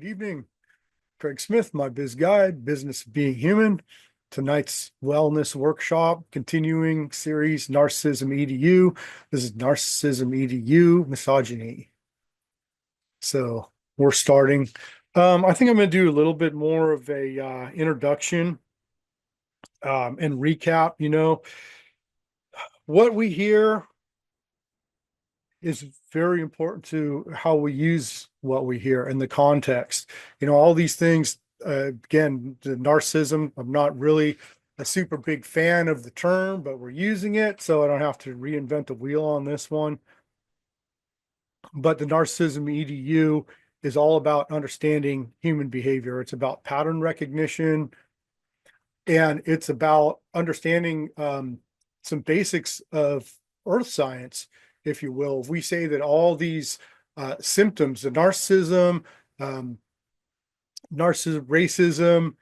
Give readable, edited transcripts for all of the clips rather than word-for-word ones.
Good evening. Craig Smith, my biz guide, Business of Being Human. Tonight's wellness workshop, continuing series, Narcissism EDU. This is Narcissism EDU, Misogyny. So we're starting. I think I'm going to do a little bit more of a introduction and recap. What we hear is very important to how we use what we hear in the context. All these things, again, the narcissism, I'm not really a super big fan of the term, but we're using it, so I don't have to reinvent the wheel on this one. But the Narcissism EDU is all about understanding human behavior. It's about pattern recognition, and it's about understanding some basics of earth science, if you will. If we say that all these symptoms, the narcissism, racism,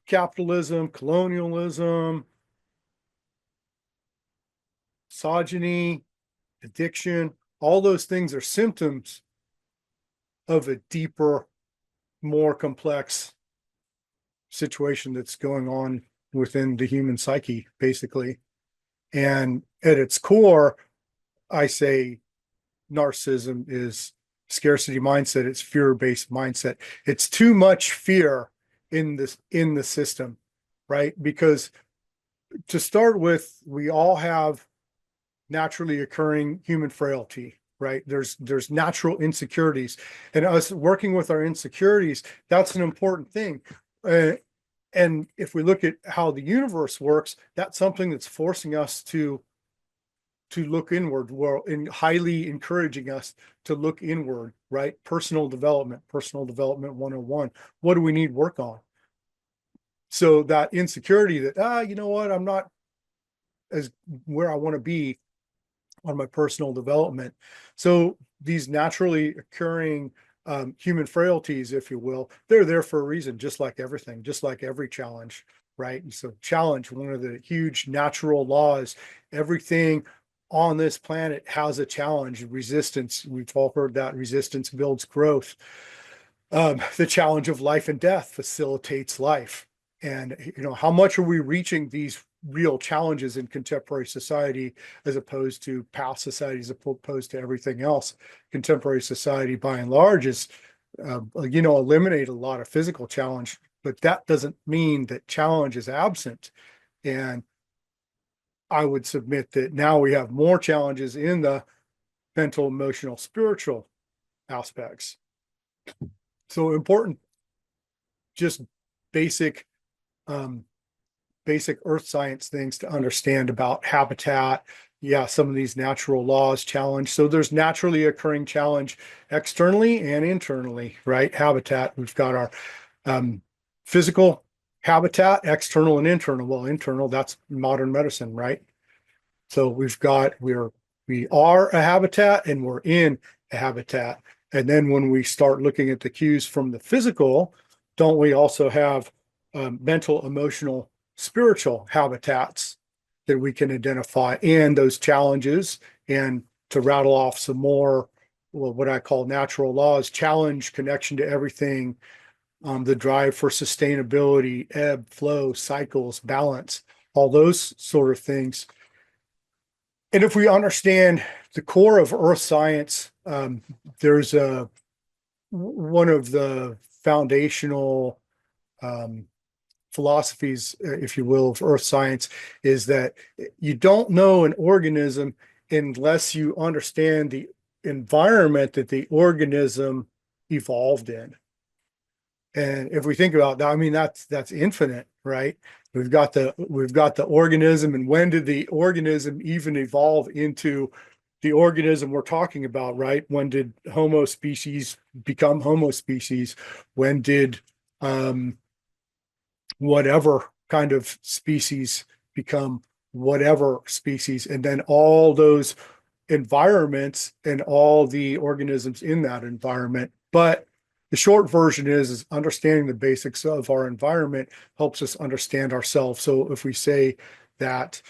capitalism, colonialism, misogyny, addiction, all those things are symptoms of a deeper, more complex situation that's going on within the human psyche, basically. And at its core, I say narcissism is scarcity mindset. It's fear-based mindset. It's too much fear in the system, right? Because to start with, we all have naturally occurring human frailty, right? There's natural insecurities, and us working with our insecurities, that's an important thing. And if we look at how the universe works, that's something that's forcing us to look inward, well, in highly encouraging us to look inward, right? Personal development 101. What do we need work on? So that insecurity that, you know what, I'm not as where I want to be on my personal development. So these naturally occurring human frailties, if you will, they're there for a reason, just like everything, just like every challenge, right? And so challenge, one of the huge natural laws, everything on this planet has a challenge. Resistance, we've all heard that resistance builds growth. The challenge of life and death facilitates life. And how much are we reaching these real challenges in contemporary society as opposed to past societies, as opposed to everything else? Contemporary society, by and large, is eliminate a lot of physical challenge, but that doesn't mean that challenge is absent. And I would submit that now we have more challenges in the mental, emotional, spiritual aspects. So important, just basic earth science things to understand about habitat. Yeah, some of these natural laws challenge. So there's naturally occurring challenge externally and internally, right? Habitat, we've got our physical habitat, external and internal. Well, internal, that's modern medicine, right? So we are a habitat and we're in a habitat. And then when we start looking at the cues from the physical, don't we also have mental, emotional, spiritual habitats that we can identify and those challenges? And to rattle off some more, well, what I call natural laws: challenge, connection to everything, the drive for sustainability, ebb, flow, cycles, balance, all those sort of things. And if we understand the core of earth science, there's one of the foundational philosophies, if you will, of earth science is that you don't know an organism unless you understand the environment that the organism evolved in. And if we think about that, I mean, that's infinite, right? We've got the organism, and when did the organism even evolve into the organism we're talking about, right? When did Homo species become Homo species? When did whatever kind of species become whatever species? And then all those environments and all the organisms in that environment. But the short version is understanding the basics of our environment helps us understand ourselves. So if we say that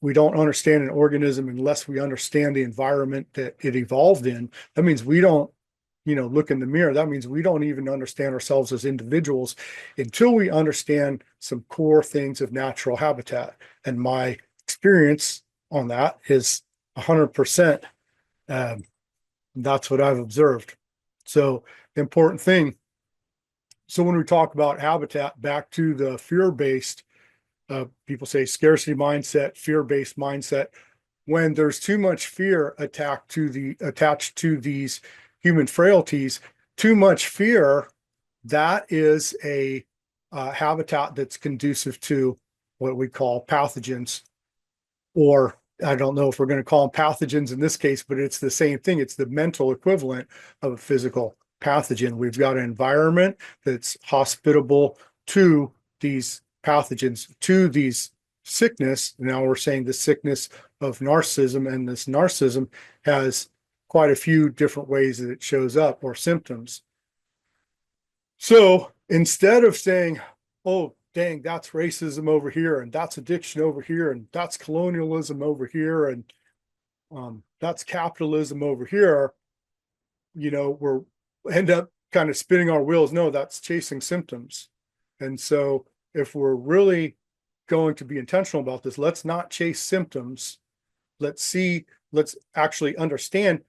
we don't understand an organism unless we understand the environment that it evolved in, that means we don't look in the mirror, that means we don't even understand ourselves as individuals until we understand some core things of natural habitat. And my experience on that is 100%. That's what I've observed. So the important thing. So when we talk about habitat, back to the fear-based, people say scarcity mindset, fear-based mindset. When there's too much fear attached to these human frailties, too much fear, that is a habitat that's conducive to what we call pathogens, or I don't know if we're going to call them pathogens in this case, but it's the same thing. It's the mental equivalent of a physical pathogen. We've got an environment that's hospitable to these pathogens, to these sickness. Now we're saying the sickness of narcissism, and this narcissism has quite a few different ways that it shows up, or symptoms. So instead of saying, oh, dang, that's racism over here, and that's addiction over here, and that's colonialism over here, and that's capitalism over here, we're end up kind of spinning our wheels. No, that's chasing symptoms. And so if we're really going to be intentional about this, let's not chase symptoms. Let's actually understand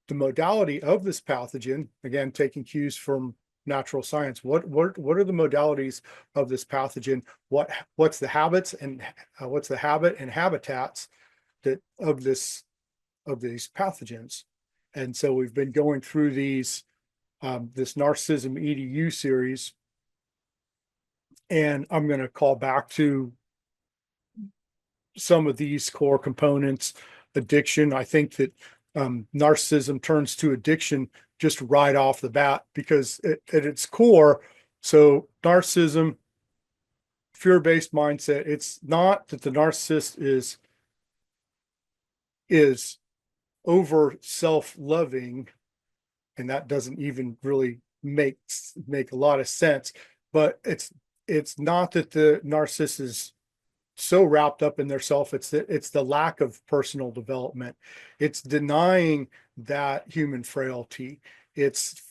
the modality of this pathogen. Again, taking cues from natural science. What are the modalities of this pathogen? What's the habits and what's the habit and habitats of these pathogens? And so we've been going through this Narcissism EDU series, and I'm going to call back to some of these core components. Addiction. I think that narcissism turns to addiction just right off the bat, because at its core, so narcissism, fear-based mindset, it's not that the narcissist is over self-loving, and that doesn't even really make a lot of sense, but it's not that the narcissist is so wrapped up in their self. It's the lack of personal development. It's denying that human frailty. It's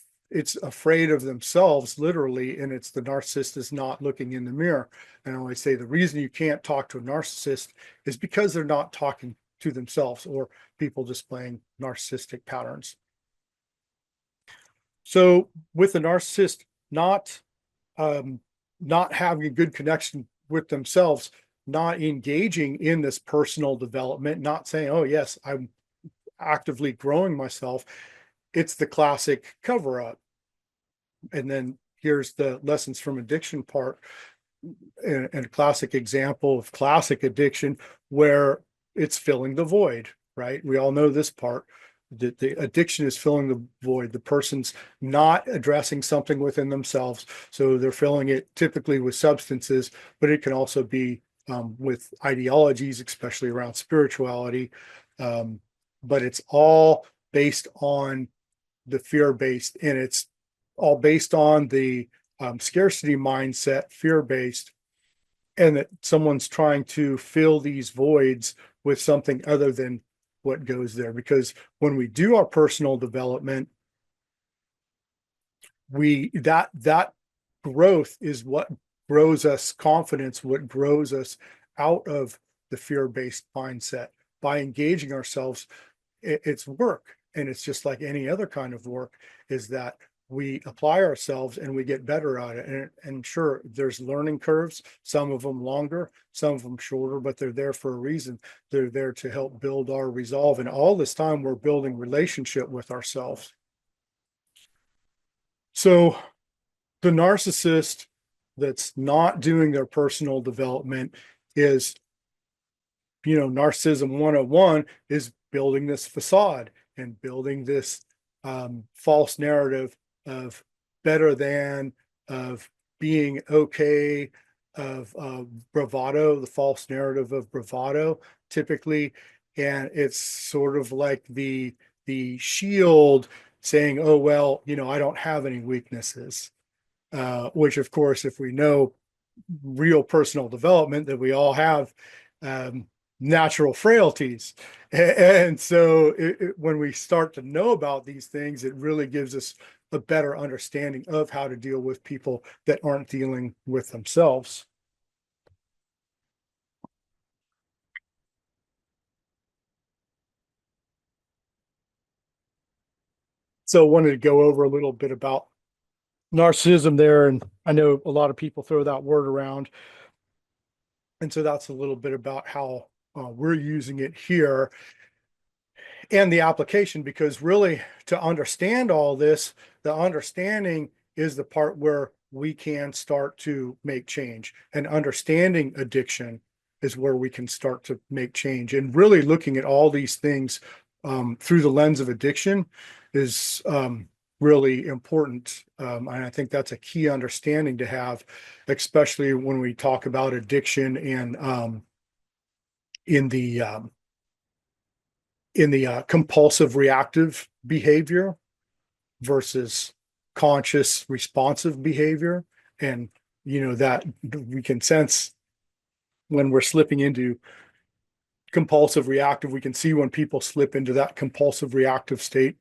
afraid of themselves, literally, and it's the narcissist is not looking in the mirror. And I always say the reason you can't talk to a narcissist is because they're not talking to themselves, or people displaying narcissistic patterns. So with the narcissist not having a good connection with themselves, not engaging in this personal development, not saying, oh yes, I'm actively growing myself, it's the classic cover-up. And then here's the lessons from addiction part, and a classic example of classic addiction where it's filling the void, right? We all know this part. The addiction is filling the void. The person's not addressing something within themselves, so they're filling it typically with substances, but it can also be with ideologies, especially around spirituality. But it's all based on the fear-based, and it's all based on the scarcity mindset, fear-based, and that someone's trying to fill these voids with something other than what goes there. Because when we do our personal development, that growth is what grows us confidence, what grows us out of the fear-based mindset. By engaging ourselves, it's work, and it's just like any other kind of work, is that we apply ourselves and we get better at it. And sure, there's learning curves, some of them longer, some of them shorter, but they're there for a reason. They're there to help build our resolve. And all this time we're building relationship with ourselves. So the narcissist that's not doing their personal development is, Narcissism 101 is building this facade and building this false narrative of better than, of being okay, of bravado, the false narrative of bravado, typically. And it's sort of like the shield saying, oh, well, I don't have any weaknesses. Which, of course, if we know real personal development, that we all have natural frailties. And so when we start to know about these things, it really gives us a better understanding of how to deal with people that aren't dealing with themselves. So I wanted to go over a little bit about narcissism there. And I know a lot of people throw that word around. And so that's a little bit about how we're using it here and the application, because really to understand all this, the understanding is the part where we can start to make change, and understanding addiction is where we can start to make change. And really looking at all these things through the lens of addiction is really important. And I think that's a key understanding to have, especially when we talk about addiction and in the compulsive reactive behavior versus conscious responsive behavior. And, that we can sense when we're slipping into compulsive reactive, we can see when people slip into that compulsive reactive state.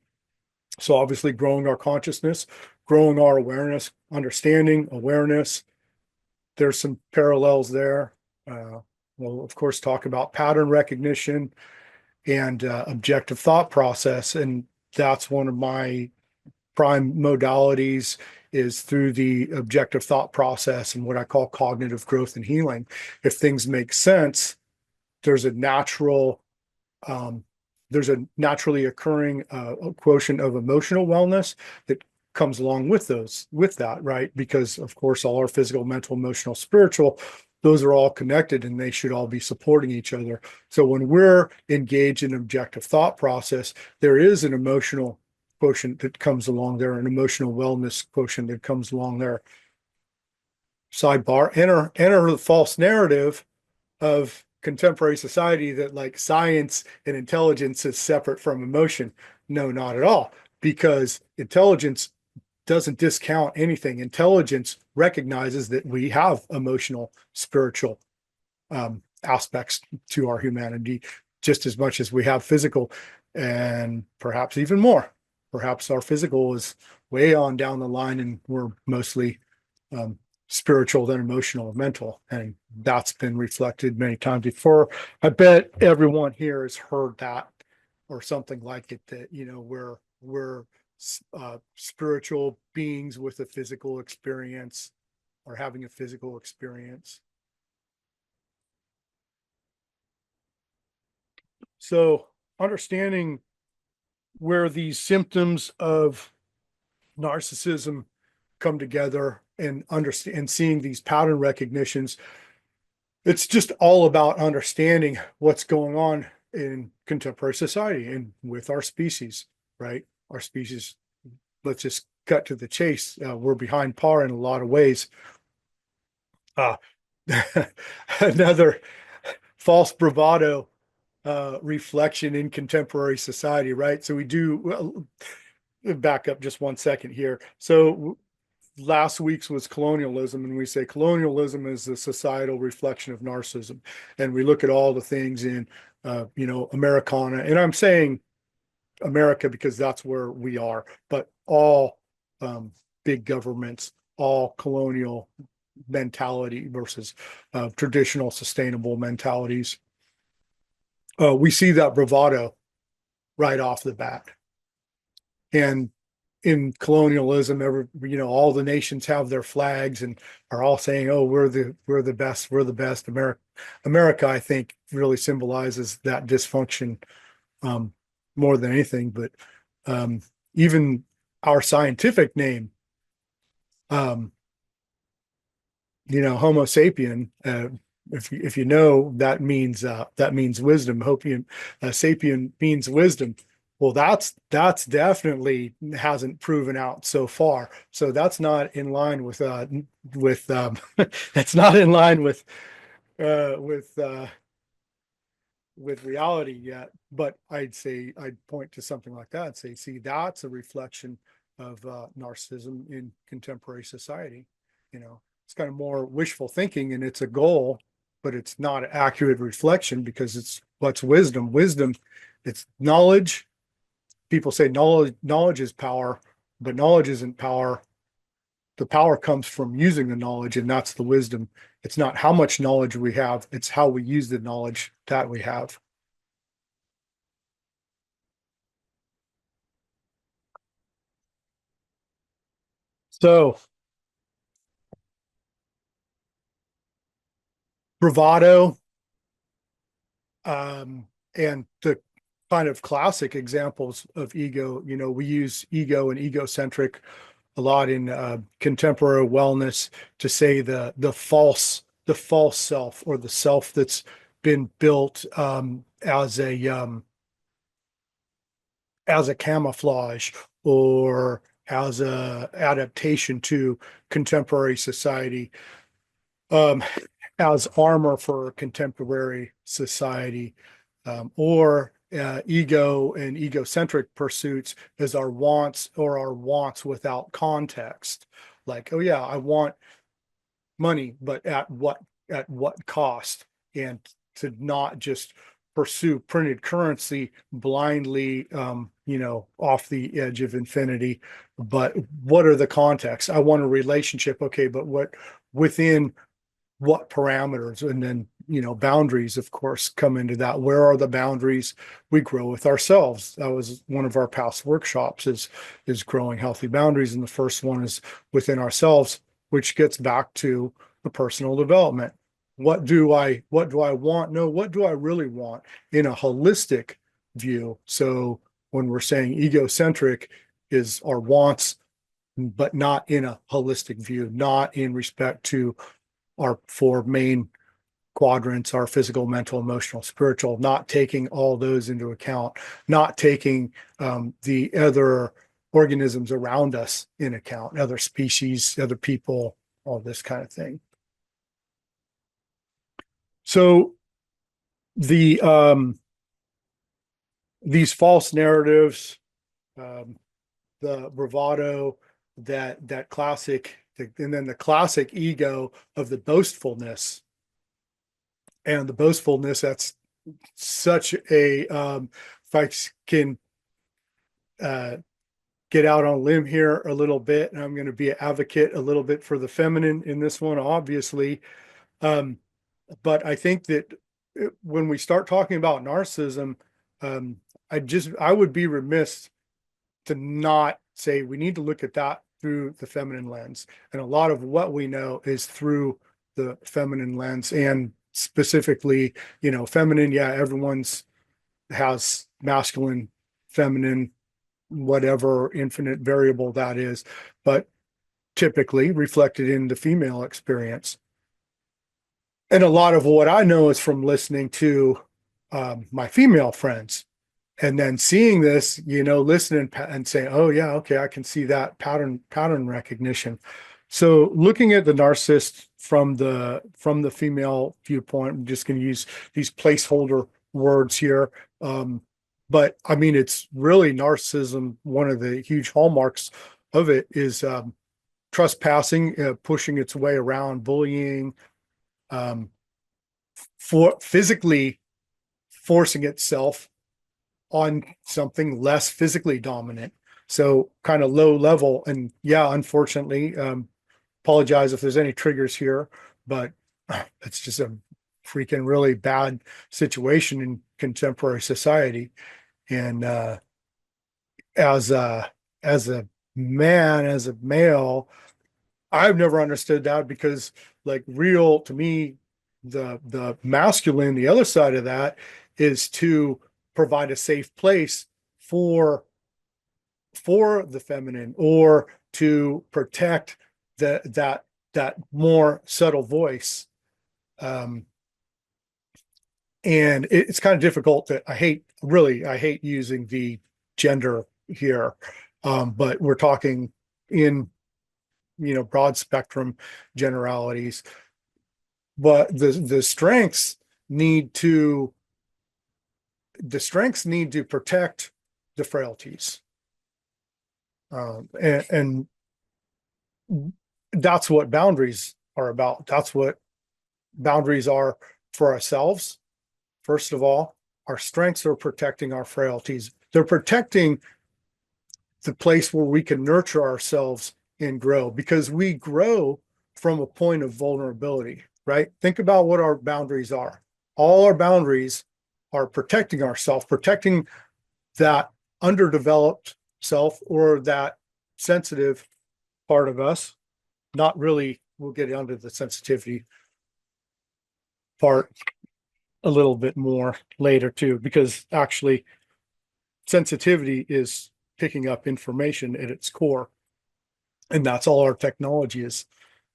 So obviously growing our consciousness, growing our awareness, understanding awareness, there's some parallels there. We'll of course talk about pattern recognition and objective thought process. And that's one of my prime modalities, is through the objective thought process and what I call cognitive growth and healing. If things make sense, there's a naturally occurring quotient of emotional wellness that comes along with that, right? Because of course, all our physical, mental, emotional, spiritual, those are all connected and they should all be supporting each other. So when we're engaged in objective thought process, there is an emotional quotient that comes along there, an emotional wellness quotient that comes along there. Sidebar, enter the false narrative of contemporary society that like science and intelligence is separate from emotion. No, not at all, because intelligence doesn't discount anything. Intelligence recognizes that we have emotional, spiritual aspects to our humanity just as much as we have physical, and perhaps even more. Perhaps our physical is way on down the line and we're mostly spiritual than emotional or mental. And that's been reflected many times before. I bet everyone here has heard that or something like it, that, we're spiritual beings with a physical experience or having a physical experience. So understanding where these symptoms of narcissism come together and understand and seeing these pattern recognitions, it's just all about understanding what's going on in contemporary society and with our species, right? Our species, let's just cut to the chase. We're behind par in a lot of ways. Another false bravado reflection in contemporary society, right? So we do, back up just 1 second here. So last week's was colonialism, and we say colonialism is the societal reflection of narcissism. And we look at all the things in, Americana, and I'm saying America because that's where we are, but all big governments, all colonial mentality versus traditional sustainable mentalities. We see that bravado right off the bat. And in colonialism, all the nations have their flags and are all saying, "Oh, we're the best, we're the best." America, I think, really symbolizes that dysfunction more than anything. But even our scientific name, Homo sapien. If you know, that means wisdom. Sapien means wisdom. Well, that's definitely hasn't proven out so far. So that's not in line with that's not in line with reality yet. But I'd point to something like that and say, see, that's a reflection of narcissism in contemporary society. It's kind of more wishful thinking and it's a goal, but it's not an accurate reflection, because it's what's wisdom. Wisdom, it's knowledge. People say knowledge is power, but knowledge isn't power. The power comes from using the knowledge, and that's the wisdom. It's not how much knowledge we have, it's how we use the knowledge that we have. So bravado, and the kind of classic examples of ego, we use ego and egocentric a lot in contemporary wellness to say the false self, or the self that's been built as a camouflage, or as a adaptation to contemporary society, um, as armor for contemporary society, or ego and egocentric pursuits as our wants, or our wants without context. Like, oh yeah, I want money, but at what cost? And to not just pursue printed currency blindly, off the edge of infinity, but what are the contexts? I want a relationship, okay, but within what parameters? And then, boundaries, of course, come into that. Where are the boundaries? We grow with ourselves. That was one of our past workshops, is growing healthy boundaries. And the first one is within ourselves, which gets back to the personal development. What do I want? No, what do I really want in a holistic view? So when we're saying egocentric, is our wants, but not in a holistic view, not in respect to our four main quadrants: our physical, mental, emotional, spiritual, not taking all those into account, not taking the other organisms around us in account, other species, other people, all this kind of thing. So the these false narratives, the bravado, that classic, and then the classic ego of the boastfulness. And the boastfulness, that's such a, if I can get out on a limb here a little bit, and I'm going to be an advocate a little bit for the feminine in this one, obviously. But I think that when we start talking about narcissism, I would be remiss to not say we need to look at that through the feminine lens. And a lot of what we know is through the feminine lens, and specifically, feminine. Yeah, everyone's has masculine, feminine, whatever infinite variable that is, but typically reflected in the female experience. And a lot of what I know is from listening to my female friends, and then seeing this, listening and saying, oh yeah, okay, I can see that pattern recognition. So looking at the narcissist from the female viewpoint, I'm just going to use these placeholder words here. But I mean, it's really narcissism. One of the huge hallmarks of it is trespassing, pushing its way around, bullying, for physically forcing itself on something less physically dominant. So kind of low level. And yeah, unfortunately, apologize if there's any triggers here, but it's just a freaking really bad situation in contemporary society. And as a man, as a male, I've never understood that, because like real to me, the masculine, the other side of that is to provide a safe place for the feminine, or to protect that more subtle voice. And it's kind of difficult that I hate using the gender here. But we're talking in, broad spectrum generalities, but the strengths need to protect the frailties. And that's what boundaries are about. That's what boundaries are for ourselves. First of all, our strengths are protecting our frailties. They're protecting the place where we can nurture ourselves and grow, because we grow from a point of vulnerability, right? Think about what our boundaries are. All our boundaries are protecting ourselves, protecting that underdeveloped self or that sensitive part of us. Not really, we'll get onto the sensitivity part a little bit more later too, because actually sensitivity is picking up information at its core. And that's all our technology is,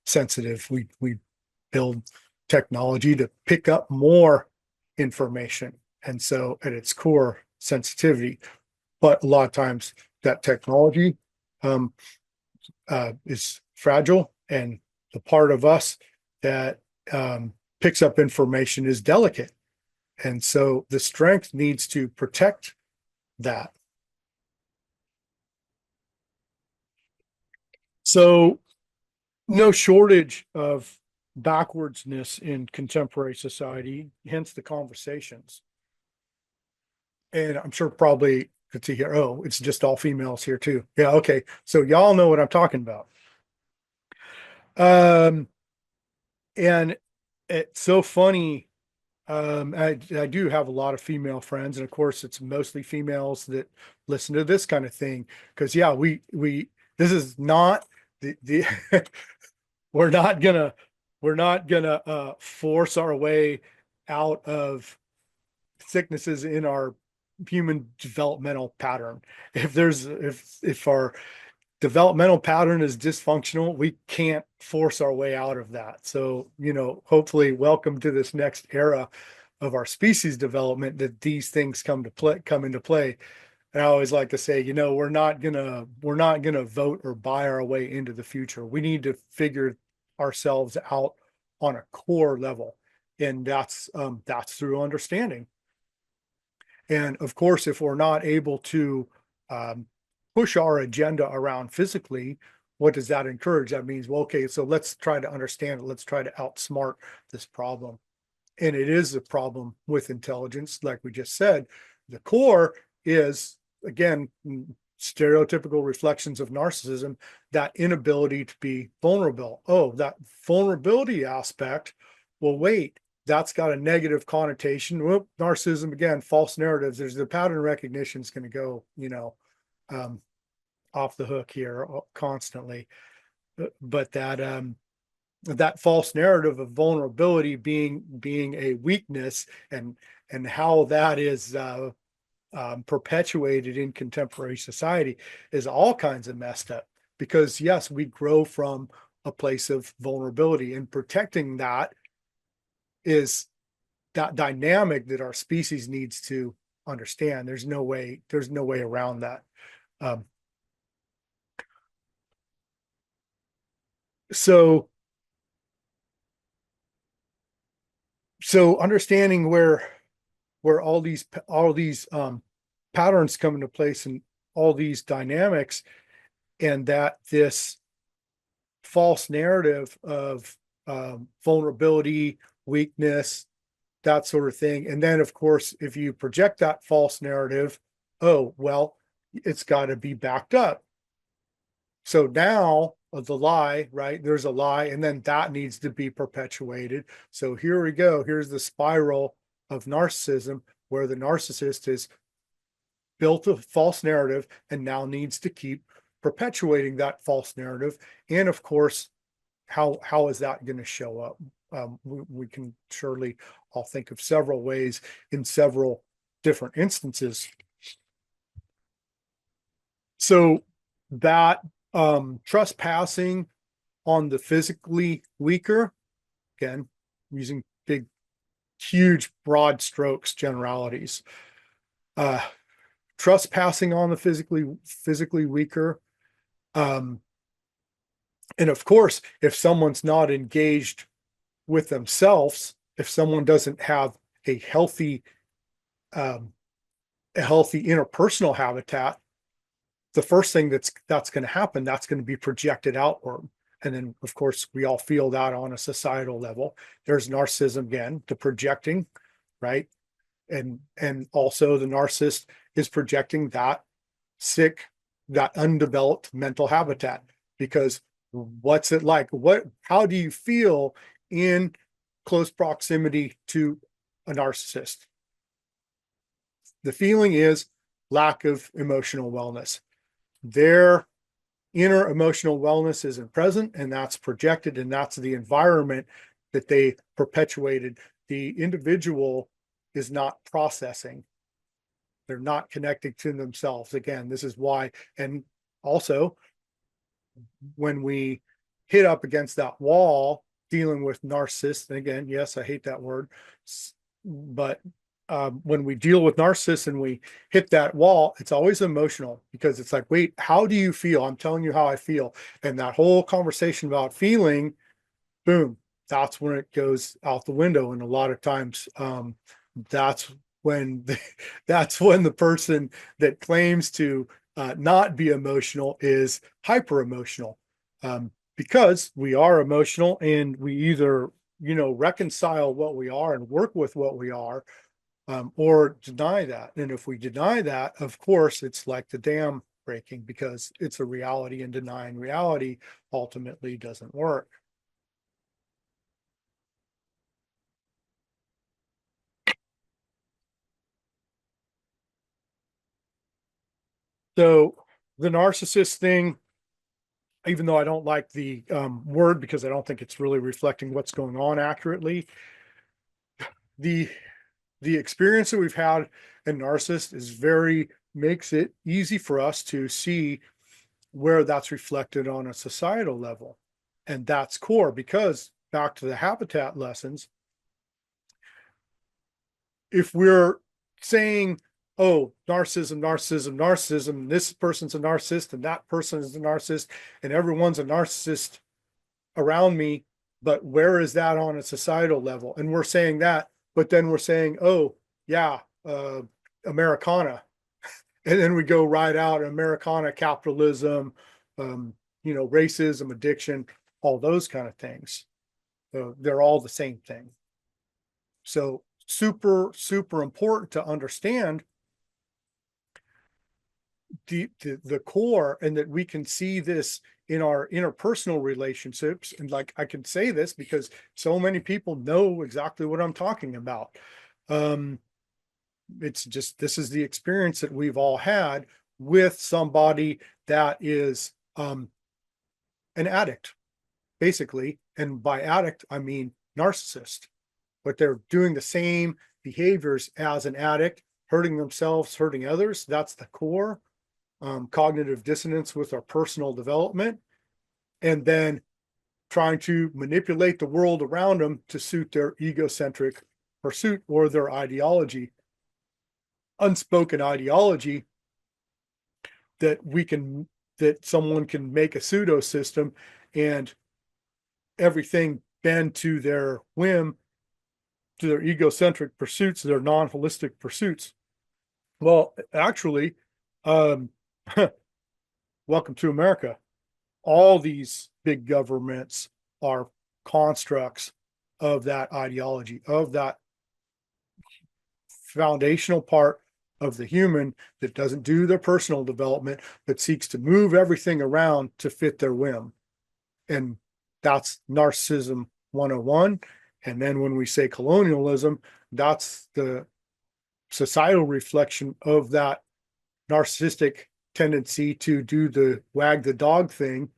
sensitive. We build technology to pick up more information. And so at its core, sensitivity. But a lot of times that technology is fragile, and the part of us that picks up information is delicate. And so the strength needs to protect that. So no shortage of backwardsness in contemporary society, hence the conversations. And I'm sure probably could see here, oh, it's just all females here too. Yeah, okay. So y'all know what I'm talking about. And it's so funny. I do have a lot of female friends, and of course it's mostly females that listen to this kind of thing. Because yeah, we this is not the we're not gonna force our way out of sicknesses in our human developmental pattern. If our developmental pattern is dysfunctional, we can't force our way out of that. So, hopefully welcome to this next era of our species development, that these things come into play. And I always like to say, we're not gonna vote or buy our way into the future. We need to figure ourselves out on a core level. And that's through understanding. And of course, if we're not able to push our agenda around physically, what does that encourage? That means, well, okay, so let's try to understand it. Let's try to outsmart this problem. And it is a problem with intelligence, like we just said. The core is, again, stereotypical reflections of narcissism, that inability to be vulnerable. Oh, that vulnerability aspect, well, wait, that's got a negative connotation. Whoop, narcissism again, false narratives. There's the pattern recognition is going to go, off the hook here constantly. But that false narrative of vulnerability being a weakness, and how that is perpetuated in contemporary society is all kinds of messed up. Because yes, we grow from a place of vulnerability, and protecting that is that dynamic that our species needs to understand. There's no way around that. So understanding where all these patterns come into place, and all these dynamics, and that this false narrative of vulnerability, weakness, that sort of thing. And then, of course, if you project that false narrative, oh, well, it's got to be backed up. So now the lie, right? There's a lie, and then that needs to be perpetuated. So here we go. Here's the spiral of narcissism, where the narcissist has built a false narrative and now needs to keep perpetuating that false narrative. And of course, how is that going to show up? We can surely all think of several ways in several different instances. So that trespassing on the physically weaker, again, using big, huge, broad strokes, generalities, trespassing on the physically weaker. And of course, if someone's not engaged with themselves, if someone doesn't have a healthy interpersonal habitat, the first thing that's going to happen, that's going to be projected outward. And then, of course, we all feel that on a societal level. There's narcissism again, the projecting, right? And also the narcissist is projecting that sick that undeveloped mental habitat. Because what's it like? How do you feel in close proximity to a narcissist? The feeling is lack of emotional wellness. Their inner emotional wellness isn't present, and that's projected, and that's the environment that they perpetuated. The individual is not processing. They're not connecting to themselves. Again, this is why. And also, when we hit up against that wall dealing with narcissists, and again, yes, I hate that word, but when we deal with narcissists and we hit that wall, it's always emotional, because it's like, wait, how do you feel? I'm telling you how I feel. And that whole conversation about feeling, boom, that's when it goes out the window. And a lot of times, that's when that's when the person that claims to not be emotional is hyper emotional, because we are emotional, and we either reconcile what we are and work with what we are, or deny that. And if we deny that, of course, it's like the dam breaking, because it's a reality, and denying reality ultimately doesn't work. So the narcissist thing, even though I don't like the word, because I don't think it's really reflecting what's going on accurately, the experience that we've had in narcissist makes it easy for us to see where that's reflected on a societal level. And that's core, because back to the habitat lessons, if we're saying, oh, narcissism, this person's a narcissist and that person is a narcissist and everyone's a narcissist around me, but where is that on a societal level? And we're saying that, but then we're saying, oh, yeah, Americana. And then we go right out, Americana, capitalism, racism, addiction, all those kind of things. They're all the same thing. So super, super important to understand the core, and that we can see this in our interpersonal relationships. And like, I can say this because so many people know exactly what I'm talking about. It's just, this is the experience that we've all had with somebody that is an addict, basically. And by addict, I mean narcissist. But they're doing the same behaviors as an addict, hurting themselves, hurting others. That's the core. Cognitive dissonance with our personal development, and then trying to manipulate the world around them to suit their egocentric pursuit or their ideology, unspoken ideology, that someone can make a pseudo system and everything bend to their whim, to their egocentric pursuits, their non-holistic pursuits. Well, actually, welcome to America. All these big governments are constructs of that ideology, of that foundational part of the human that doesn't do their personal development, but seeks to move everything around to fit their whim. And that's Narcissism 101. And then when we say colonialism, that's the societal reflection of that narcissistic tendency to do the wag the dog thing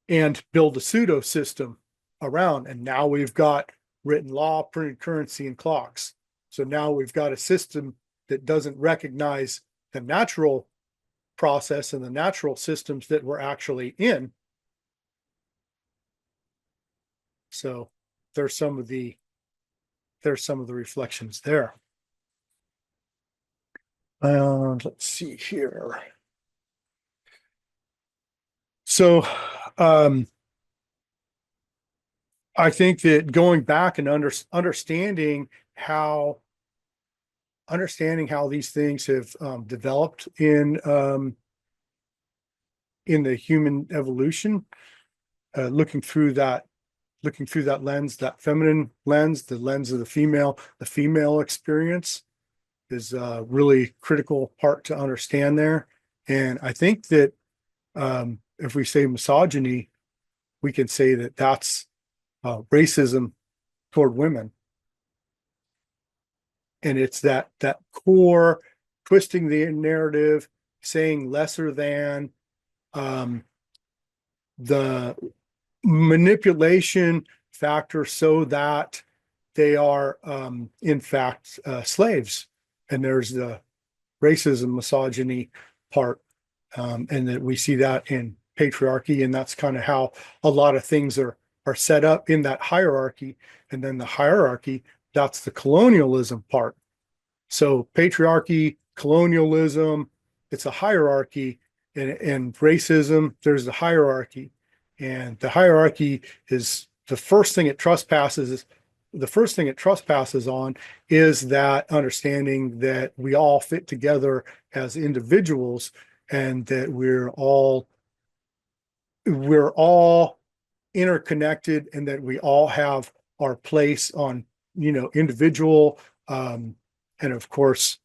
and build a pseudo system around. And now we've got written law, printed currency, and clocks. So now we've got a system that doesn't recognize the natural process and the natural systems that we're actually in. So there's some of the reflections there. And let's see here. So I think that going back and understanding how these things have developed in the human evolution, looking through that lens, that feminine lens, the lens of the female experience, is a really critical part to understand there. And I think that if we say misogyny, we can say that that's racism toward women. And it's that core twisting the narrative, saying lesser than, the manipulation factor so that they are in fact slaves. And there's the racism, misogyny part, and that we see that in patriarchy, and that's kind of how a lot of things are set up in that hierarchy. And then the hierarchy, that's the colonialism part. So patriarchy, colonialism, it's a hierarchy, and racism, there's the hierarchy. And the hierarchy is the first thing it trespasses. The first thing it trespasses on is that understanding that we all fit together as individuals, and that we're all interconnected, and that we all have our place on, individual, and of course,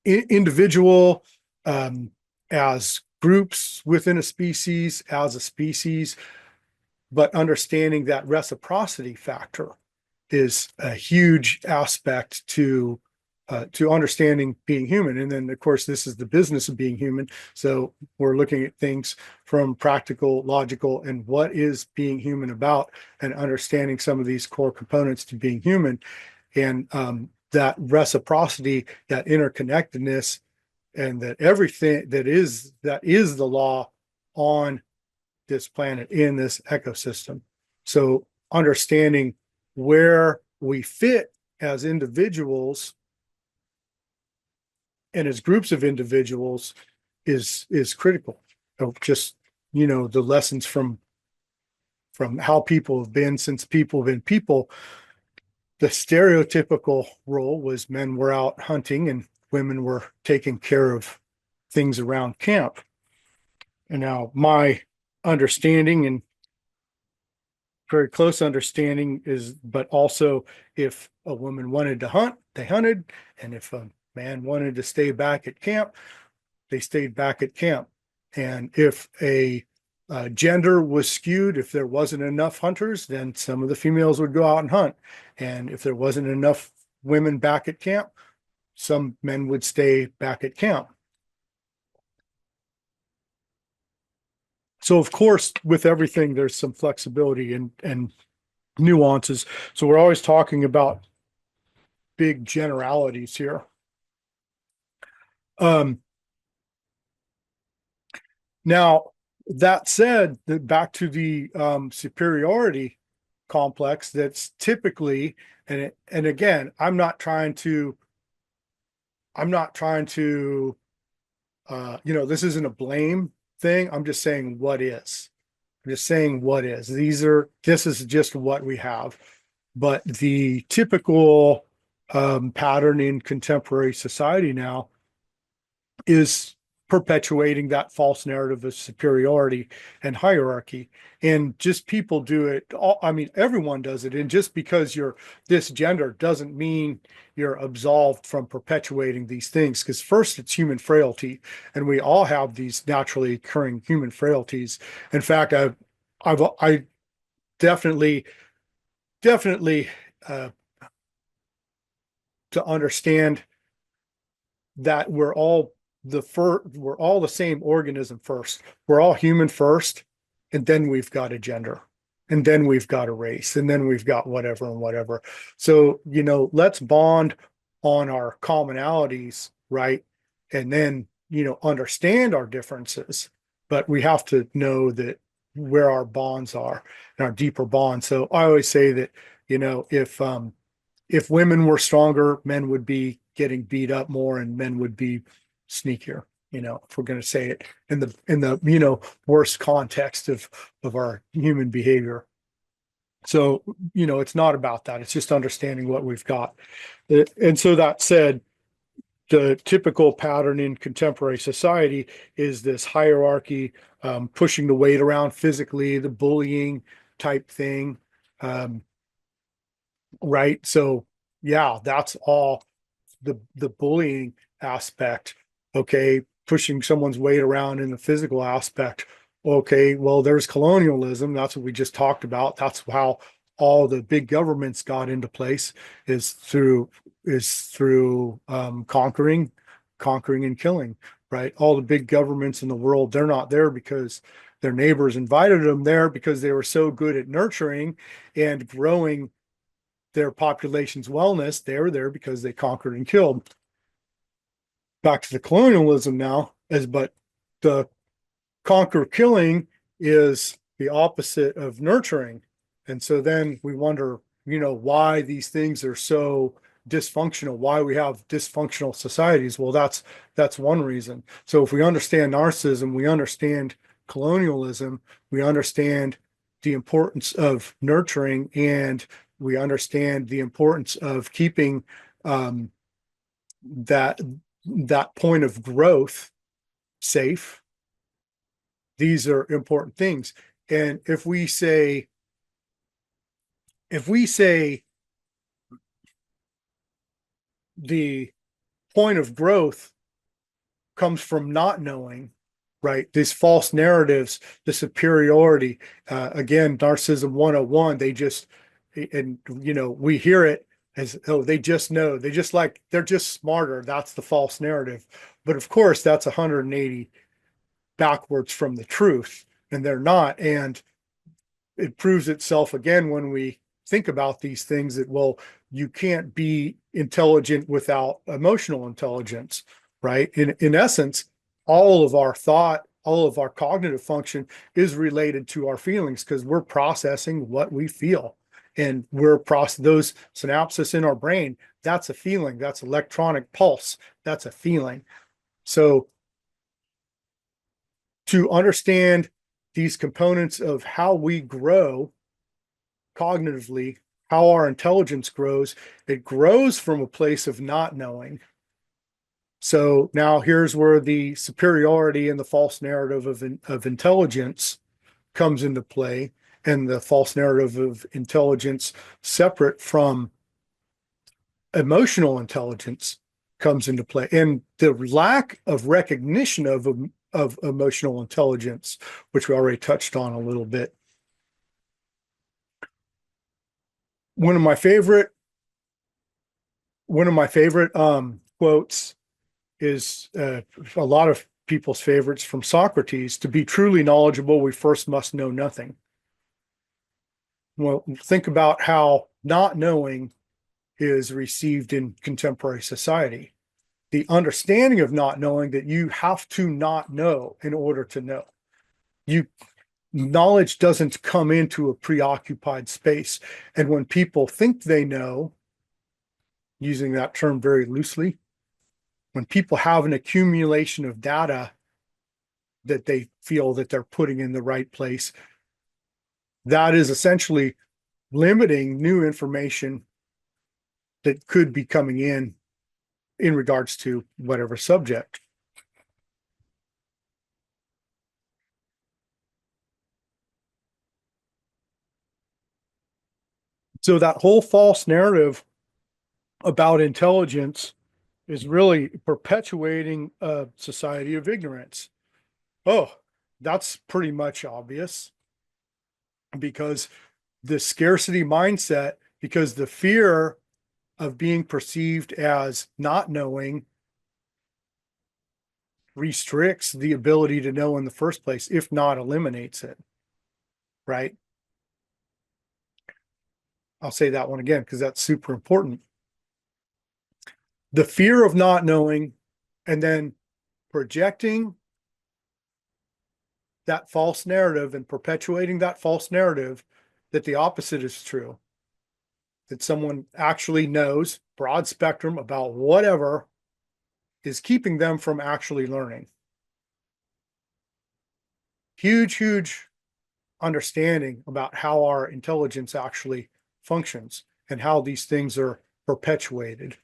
individual, as groups within a species, as a species, but understanding that reciprocity factor is a huge aspect to understanding being human. And then, of course, this is the business of being human. So we're looking at things from practical, logical, and what is being human about, and understanding some of these core components to being human. And that reciprocity, that interconnectedness, and that everything that is the law on this planet, in this ecosystem. So understanding where we fit as individuals and as groups of individuals is critical. So just, the lessons from how people have been since people have been people. The stereotypical role was men were out hunting and women were taking care of things around camp. And now my understanding, and very close understanding, is, but also if a woman wanted to hunt, they hunted. And if a man wanted to stay back at camp, they stayed back at camp. And if a gender was skewed, if there wasn't enough hunters, then some of the females would go out and hunt. And if there wasn't enough women back at camp, some men would stay back at camp. So of course, with everything, there's some flexibility and nuances. So we're always talking about big generalities here. Now, that said, back to the superiority complex, that's typically, and again, I'm not trying to, this isn't a blame thing. I'm just saying what is. I'm just saying what is. This is just what we have. But the typical pattern in contemporary society now is perpetuating that false narrative of superiority and hierarchy. And just people do it. Everyone does it. And just because you're this gender doesn't mean you're absolved from perpetuating these things. Because first, it's human frailty, and we all have these naturally occurring human frailties. In fact, I definitely to understand that we're all the same organism first. We're all human first, and then we've got a gender, and then we've got a race, and then we've got whatever and whatever. So, let's bond on our commonalities, right? And then, understand our differences, but we have to know that where our bonds are and our deeper bonds. So I always say that, if women were stronger, men would be getting beat up more, and men would be sneakier, if we're going to say it in the worst context of our human behavior. So, it's not about that. It's just understanding what we've got. And so that said, the typical pattern in contemporary society is this hierarchy, pushing the weight around physically, the bullying type thing. Right. So yeah, that's all the bullying aspect. Okay, pushing someone's weight around in the physical aspect. Okay, well, there's colonialism. That's what we just talked about. That's how all the big governments got into place is through conquering and killing, right? All the big governments in the world, they're not there because their neighbors invited them there because they were so good at nurturing and growing their population's wellness. They were there because they conquered and killed. Back to the colonialism now, but the conquer killing is the opposite of nurturing. And so then we wonder, why these things are so dysfunctional, why we have dysfunctional societies. Well, that's one reason. So if we understand narcissism, we understand colonialism, we understand the importance of nurturing, and we understand the importance of keeping that point of growth safe. These are important things. And if we say the point of growth comes from not knowing, right? These false narratives, the superiority, again, Narcissism 101, we hear it as, oh, they just know, they're just smarter. That's the false narrative. But of course, that's 180 backwards from the truth, and they're not. And it proves itself again when we think about these things that, well, you can't be intelligent without emotional intelligence, right? In essence, all of our thought, all of our cognitive function is related to our feelings because we're processing what we feel. And we're processing those synapses in our brain. That's a feeling. That's electronic pulse. That's a feeling. So to understand these components of how we grow cognitively, how our intelligence grows, it grows from a place of not knowing. So now here's where the superiority and the false narrative of intelligence comes into play, and the false narrative of intelligence separate from emotional intelligence comes into play, and the lack of recognition of emotional intelligence, which we already touched on a little bit. One of my favorite quotes is a lot of people's favorites from Socrates: "To be truly knowledgeable, we first must know nothing." Well, think about how not knowing is received in contemporary society. The understanding of not knowing, that you have to not know in order to know. Knowledge doesn't come into a preoccupied space. And when people think they know, using that term very loosely, when people have an accumulation of data that they feel that they're putting in the right place, that is essentially limiting new information that could be coming in regards to whatever subject. So that whole false narrative about intelligence is really perpetuating a society of ignorance. Oh, that's pretty much obvious, because the scarcity mindset, because the fear of being perceived as not knowing restricts the ability to know in the first place, if not eliminates it, right? I'll say that one again because that's super important. The fear of not knowing, and then projecting that false narrative and perpetuating that false narrative that the opposite is true, that someone actually knows broad spectrum about whatever, is keeping them from actually learning. Huge understanding about how our intelligence actually functions and how these things are perpetuated,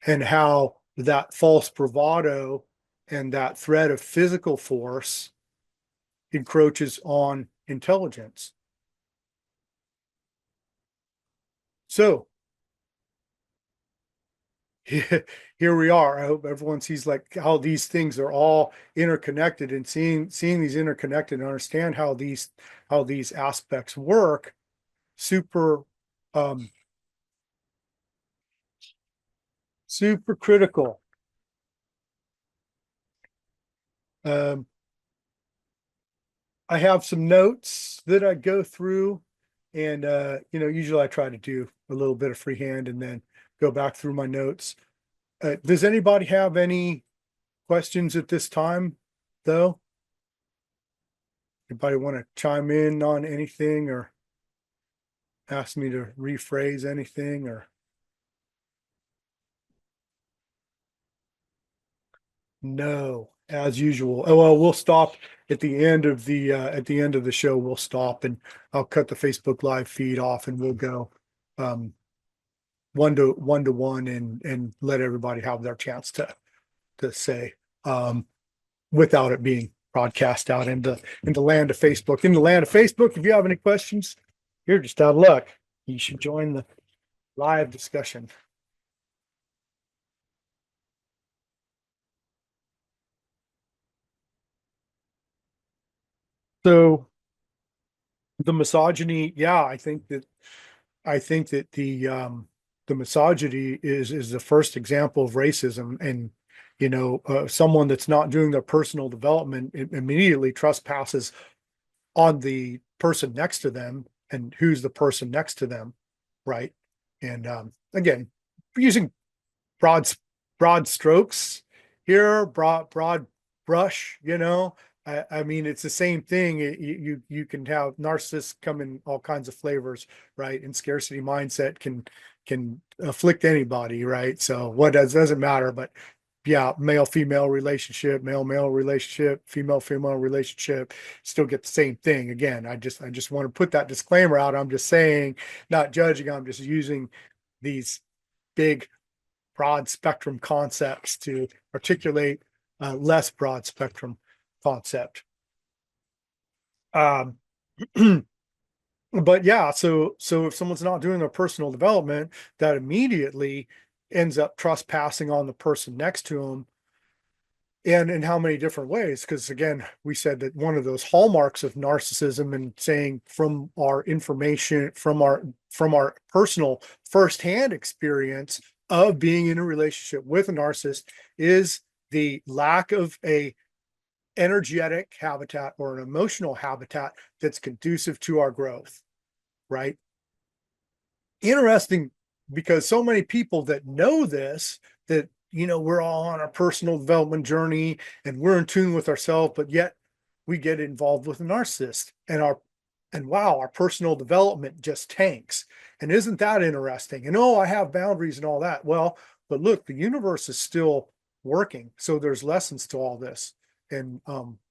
and how that false bravado and that threat of physical force encroaches on intelligence. So here we are. I hope everyone sees like how these things are all interconnected, and seeing these interconnected and understand how these aspects work. Super um super critical. Um I have some notes that I go through, and usually I try to do a little bit of freehand and then go back through my notes. Does anybody have any questions at this time, though? Anybody want to chime in on anything or ask me to rephrase anything or no, as usual? Oh, well, we'll stop at the end of the show. We'll stop and I'll cut the Facebook Live feed off and we'll go um, one to one and let everybody have their chance to say without it being broadcast out into land of Facebook. In the land of Facebook, if you have any questions, you're just out of luck. You should join the live discussion. So the misogyny, yeah, I think that the misogyny is the first example of racism, and someone that's not doing their personal development immediately trespasses on the person next to them, and who's the person next to them, right? And again, using broad broad strokes here, broad brush, I mean, it's the same thing. You can have narcissists come in all kinds of flavors, right? And scarcity mindset can afflict anybody, right? So what doesn't matter, but yeah, male female relationship, male male relationship, female female relationship, still get the same thing. Again, I just want to put that disclaimer out. I'm just saying, not judging. I'm just using these big broad spectrum concepts to articulate less broad spectrum concept. Um, but yeah, so if someone's not doing their personal development, that immediately ends up trespassing on the person next to them, and in how many different ways. Because again, we said that one of those hallmarks of narcissism, and saying from our information, from our personal firsthand experience of being in a relationship with a narcissist, is the lack of a energetic habitat or an emotional habitat that's conducive to our growth, right? Interesting, because so many people that know this, that we're all on our personal development journey and we're in tune with ourselves, but yet we get involved with a narcissist, and wow, our personal development just tanks. And isn't that interesting? And oh, I have boundaries and all that. Well, but look, the universe is still working, so there's lessons to all this. And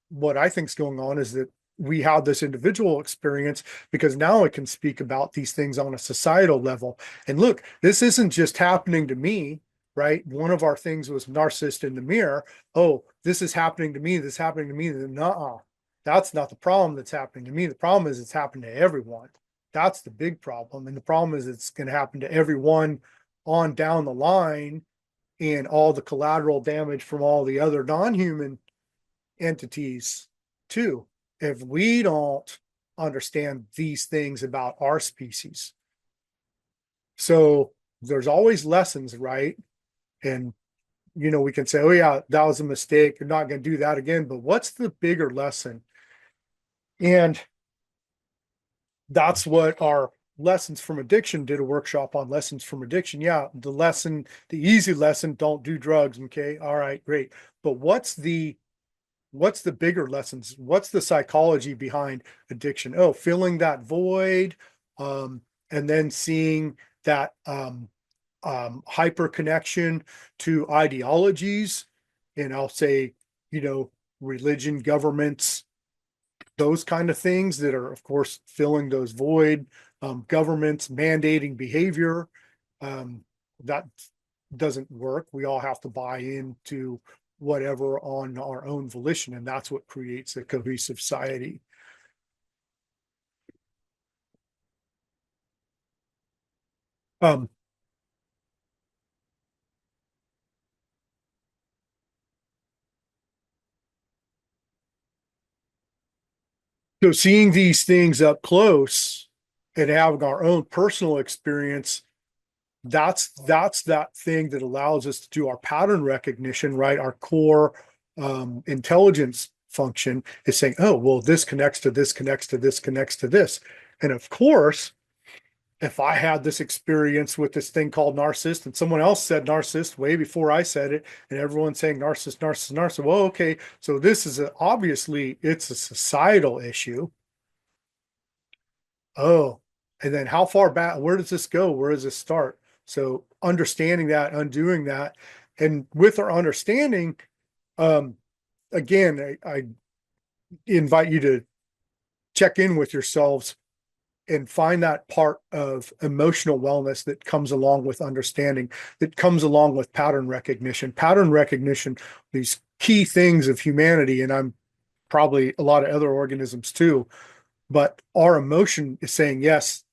what I think is going on is that we have this individual experience, because now I can speak about these things on a societal level. And look, this isn't just happening to me, right? One of our things was narcissist in the mirror. Oh, this is happening to me. This is happening to me. Nuh-uh. That's not the problem that's happening to me. The problem is it's happening to everyone. That's the big problem. And the problem is it's going to happen to everyone on down the line, and all the collateral damage from all the other non-human entities too, if we don't understand these things about our species. So there's always lessons, right? And we can say, oh yeah, that was a mistake, you're not going to do that again, but what's the bigger lesson? And that's what our lessons from addiction did, a workshop on lessons from addiction. Yeah, the easy lesson, don't do drugs. Okay, all right, great. But what's the bigger lessons? What's the psychology behind addiction? Oh, filling that void, um, and then seeing that hyper connection to ideologies, and I'll say, religion, governments, those kind of things that are, of course, filling those void. Governments mandating behavior, that doesn't work. We all have to buy into whatever on our own volition, and that's what creates a cohesive society. Um, So seeing these things up close and having our own personal experience, that's that thing that allows us to do our pattern recognition, right? Our core intelligence function is saying, oh, well, this connects to this, connects to this, connects to this. And of course, if I had this experience with this thing called narcissist and someone else said narcissist way before I said it, and everyone's saying narcissist, narcissist, narcissist, well, okay, so this is obviously it's a societal issue. Oh, and then how far back, where does this go? Where does this start? So understanding that, undoing that, and with our understanding, um, again, I invite you to check in with yourselves and find that part of emotional wellness that comes along with understanding, that comes along with pattern recognition. Pattern recognition, these key things of humanity, and I'm probably a lot of other organisms too, but our emotion is saying, yes,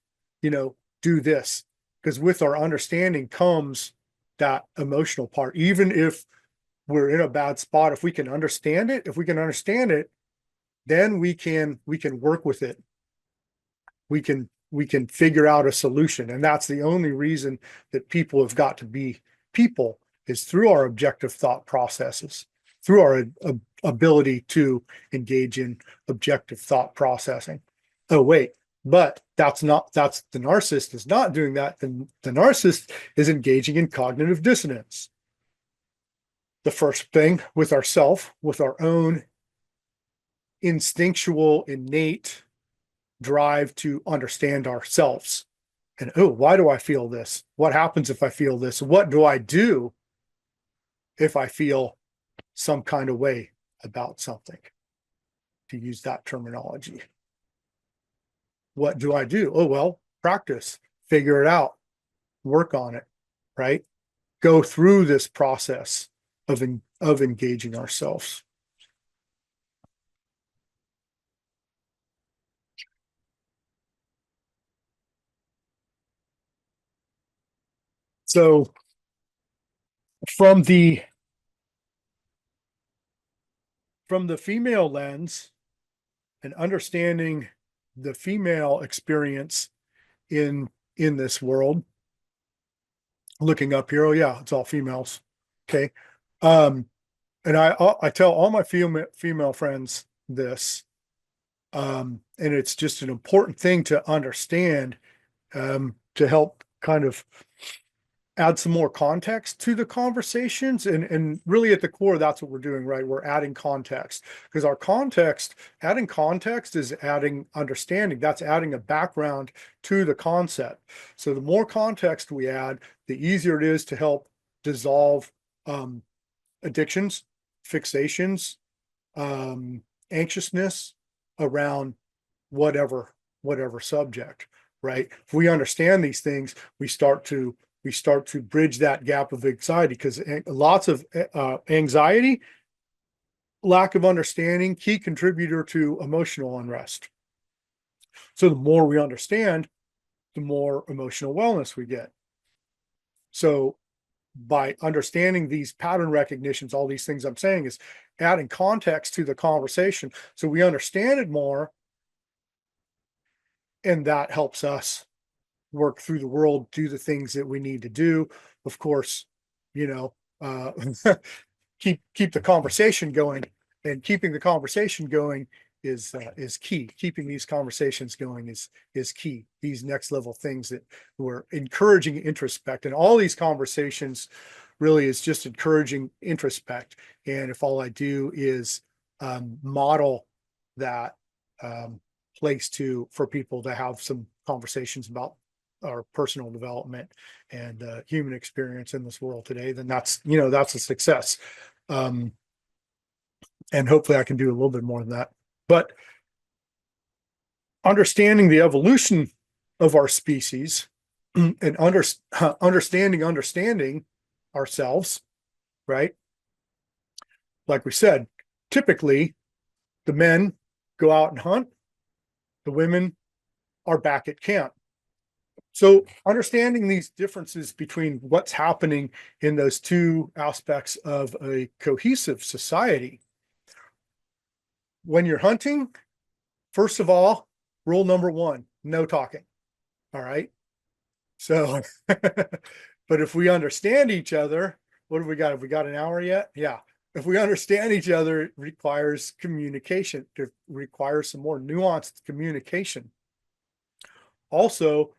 do this. Because with our understanding comes that emotional part. Even if we're in a bad spot, if we can understand it, then we can work with it. We can figure out a solution. And that's the only reason that people have got to be people, is through our objective thought processes, through our ability to engage in objective thought processing. Oh, wait, but that's the narcissist is not doing that. The narcissist is engaging in cognitive dissonance. The first thing with ourself, with our own instinctual, innate drive to understand ourselves. And, oh, why do I feel this? What happens if I feel this? What do I do if I feel some kind of way about something? To use that terminology. What do I do? Oh, well, practice, figure it out, work on it, right? Go through this process of engaging ourselves. So from the female lens and understanding the female experience in this world, looking up here, oh yeah, it's all females. Okay. And I tell all my female friends this, and it's just an important thing to understand, to help kind of add some more context to the conversations. And really at the core, that's what we're doing, right? We're adding context, because adding context is adding understanding. That's adding a background to the concept. So the more context we add, the easier it is to help dissolve addictions, fixations, anxiousness around whatever subject, right? If we understand these things, we start to bridge that gap of anxiety, because lots of anxiety, lack of understanding, key contributor to emotional unrest. So the more we understand, the more emotional wellness we get. So by understanding these pattern recognitions, all these things I'm saying is adding context to the conversation so we understand it more, and that helps us work through the world, do the things that we need to do. Of course, keep the conversation going, and keeping the conversation going is key. Keeping these conversations going is key. These next level things that we're encouraging introspect, and all these conversations really is just encouraging introspect. And if all I do is model that place for people to have some conversations about our personal development and human experience in this world today, then that's a success. And hopefully I can do a little bit more than that. But understanding the evolution of our species and understanding ourselves, right? Like we said, typically the men go out and hunt, the women are back at camp. So understanding these differences between what's happening in those two aspects of a cohesive society. When you're hunting, first of all, rule number one, no talking. All right. So, but if we understand each other, what have we got? Have we got an hour yet? Yeah. If we understand each other, it requires communication. It requires some more nuanced communication. Also,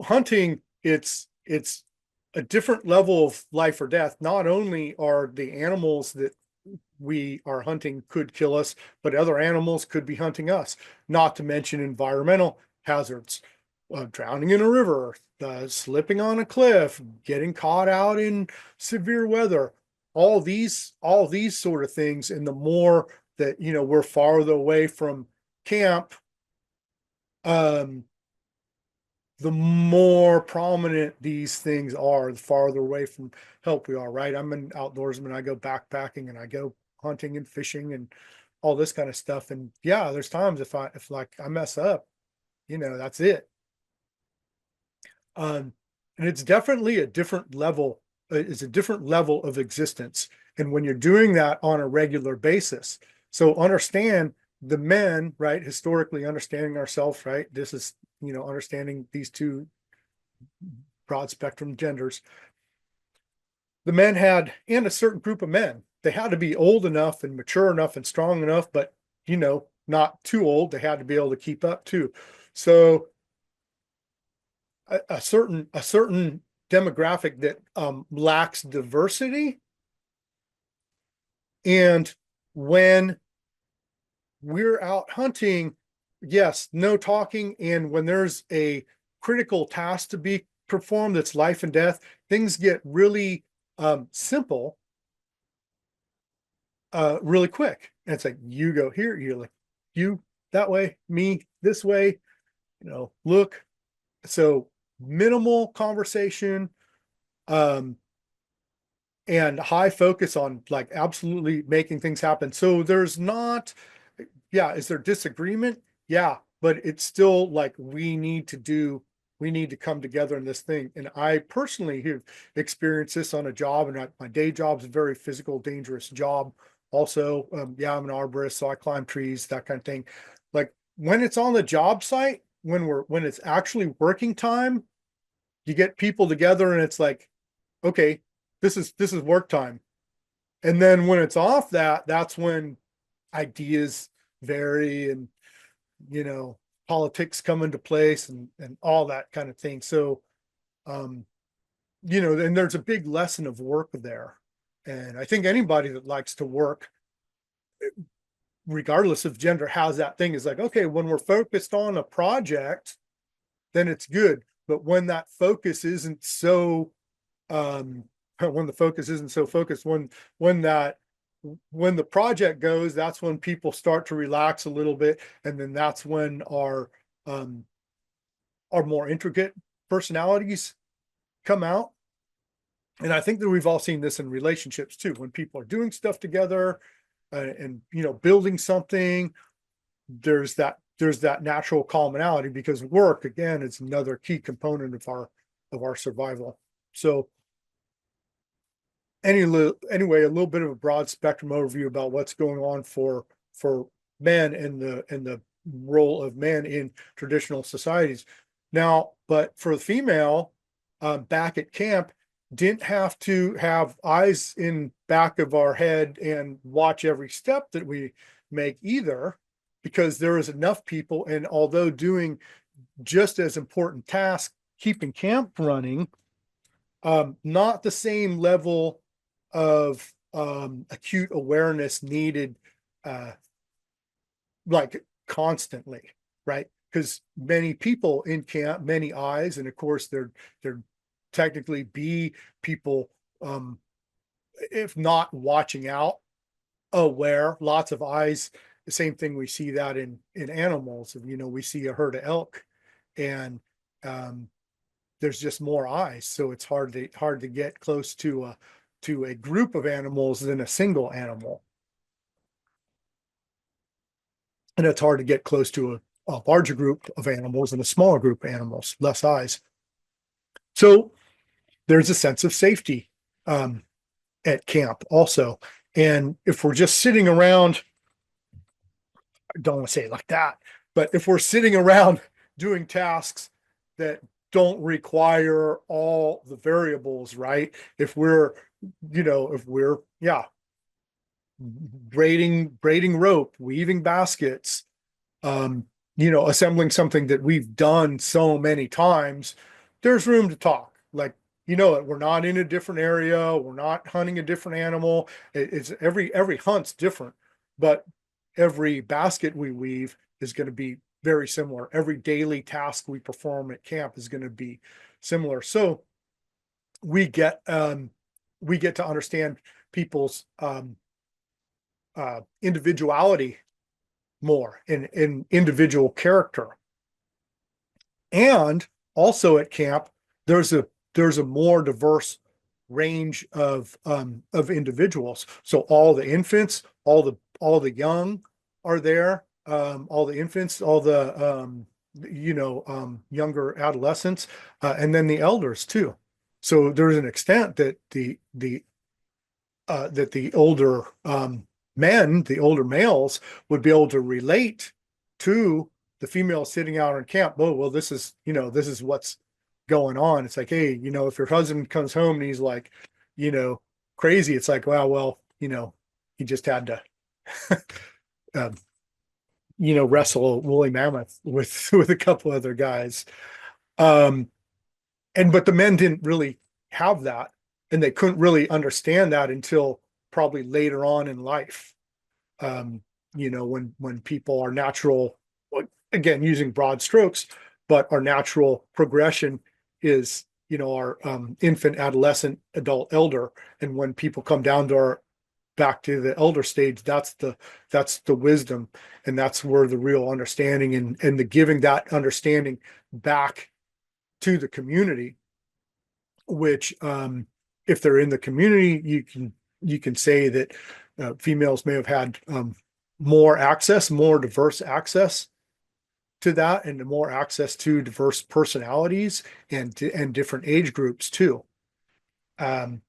hunting, it's a different level of life or death. Not only are the animals that we are hunting could kill us, but other animals could be hunting us, not to mention environmental hazards, drowning in a river, slipping on a cliff, getting caught out in severe weather, all these sort of things. And the more that, we're farther away from camp, the more prominent these things are, the farther away from help we are, right? I'm an outdoorsman. I go backpacking and I go hunting and fishing and all this kind of stuff. And yeah, there's times if like I mess up, that's it. And it's definitely a different level. It's a different level of existence. And when you're doing that on a regular basis, so understand the men, right? Historically understanding ourselves, right? This is, understanding these two broad spectrum genders. The men had, and a certain group of men, they had to be old enough and mature enough and strong enough, but, not too old. They had to be able to keep up too. So a certain demographic that lacks diversity. And when we're out hunting, yes, no talking. And when there's a critical task to be performed, that's life and death, things get really simple really quick. And it's like, you go here, you're like, you that way, me this way, look. So minimal conversation, and high focus on like absolutely making things happen. So there's not, is there disagreement? Yeah, but it's still like we need to come together in this thing. And I personally have experienced this on a job, and my day job is a very physical, dangerous job. Also, I'm an arborist, so I climb trees, that kind of thing. Like when it's on the job site, when it's actually working time, you get people together and it's like, okay, this is work time. And then when it's off that's when ideas vary and, politics come into place and all that kind of thing. So, and there's a big lesson of work there. And I think anybody that likes to work, regardless of gender, has that thing is like, okay, when we're focused on a project, then it's good. But when that focus isn't so, when the focus isn't so focused, when the project goes, that's when people start to relax a little bit. And then that's when our more intricate personalities come out. And I think that we've all seen this in relationships too, when people are doing stuff together and, building something, there's that natural commonality, because work, again, is another key component of our survival. So anyway, a little bit of a broad spectrum overview about what's going on for men and the role of men in traditional societies. Now, but for the female, back at camp, didn't have to have eyes in back of our head and watch every step that we make either, because there is enough people. And although doing just as important tasks, keeping camp running, not the same level of acute awareness needed, like constantly, right? Because many people in camp, many eyes, and of course they're technically be people, if not watching out, aware, lots of eyes. The same thing, we see that in animals. We see a herd of elk, and there's just more eyes, so it's hard to get close to a group of animals than a single animal, and it's hard to get close to a larger group of animals than a smaller group of animals, less eyes. So there's a sense of safety at camp also. And if we're just sitting around don't want to say it like that, but if we're sitting around doing tasks that don't require all the variables, right? If we're, yeah, braiding rope, weaving baskets, um, assembling something that we've done so many times, there's room to talk. Like, we're not in a different area, we're not hunting a different animal. It's every hunt's different, but every basket we weave is going to be very similar. Every daily task we perform at camp is going to be similar. So we get to understand people's individuality more in individual character. And also at camp, there's a more diverse range of individuals. So all the infants, all the young are there, all the infants, all the younger adolescents, and then the elders too. So there's an extent that the older men, the older males, would be able to relate to the female sitting out on camp. Oh, well, this is what's going on. It's like, hey, if your husband comes home and he's like, crazy, it's like, well, he just had to, um, wrestle a woolly mammoth with a couple other guys. But the men didn't really have that, and they couldn't really understand that until probably later on in life. When people are natural, again, using broad strokes, but our natural progression is, our infant, adolescent, adult, elder. And when people come down to back to the elder stage, that's the wisdom, and that's where the real understanding and the giving that understanding back to the community, which, if they're in the community, you can say that females may have had more diverse access to that, and more access to diverse personalities and different age groups too, and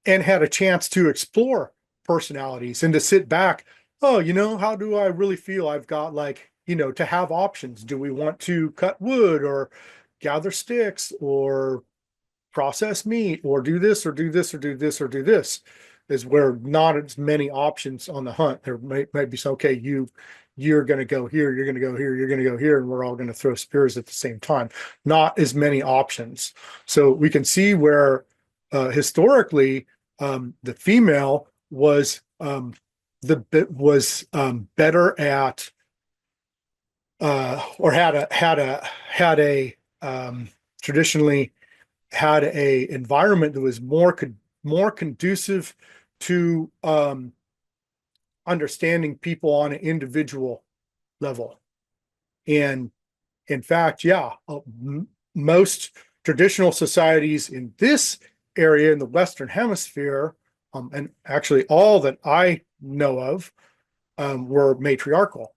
had a chance to explore personalities and to sit back. Oh, how do I really feel? I've got, like, to have options. Do we want to cut wood or gather sticks or process meat or do this or do this or do this or do this? Is where not as many options on the hunt. There might be some, okay, you're going to go here, you're going to go here, you're going to go here, and we're all going to throw spears at the same time. Not as many options. So we can see where historically the female was better at or had a traditionally had a environment that was more conducive to understanding people on an individual level. And in fact, most traditional societies in this area in the Western Hemisphere, and actually all that I know of, were matriarchal.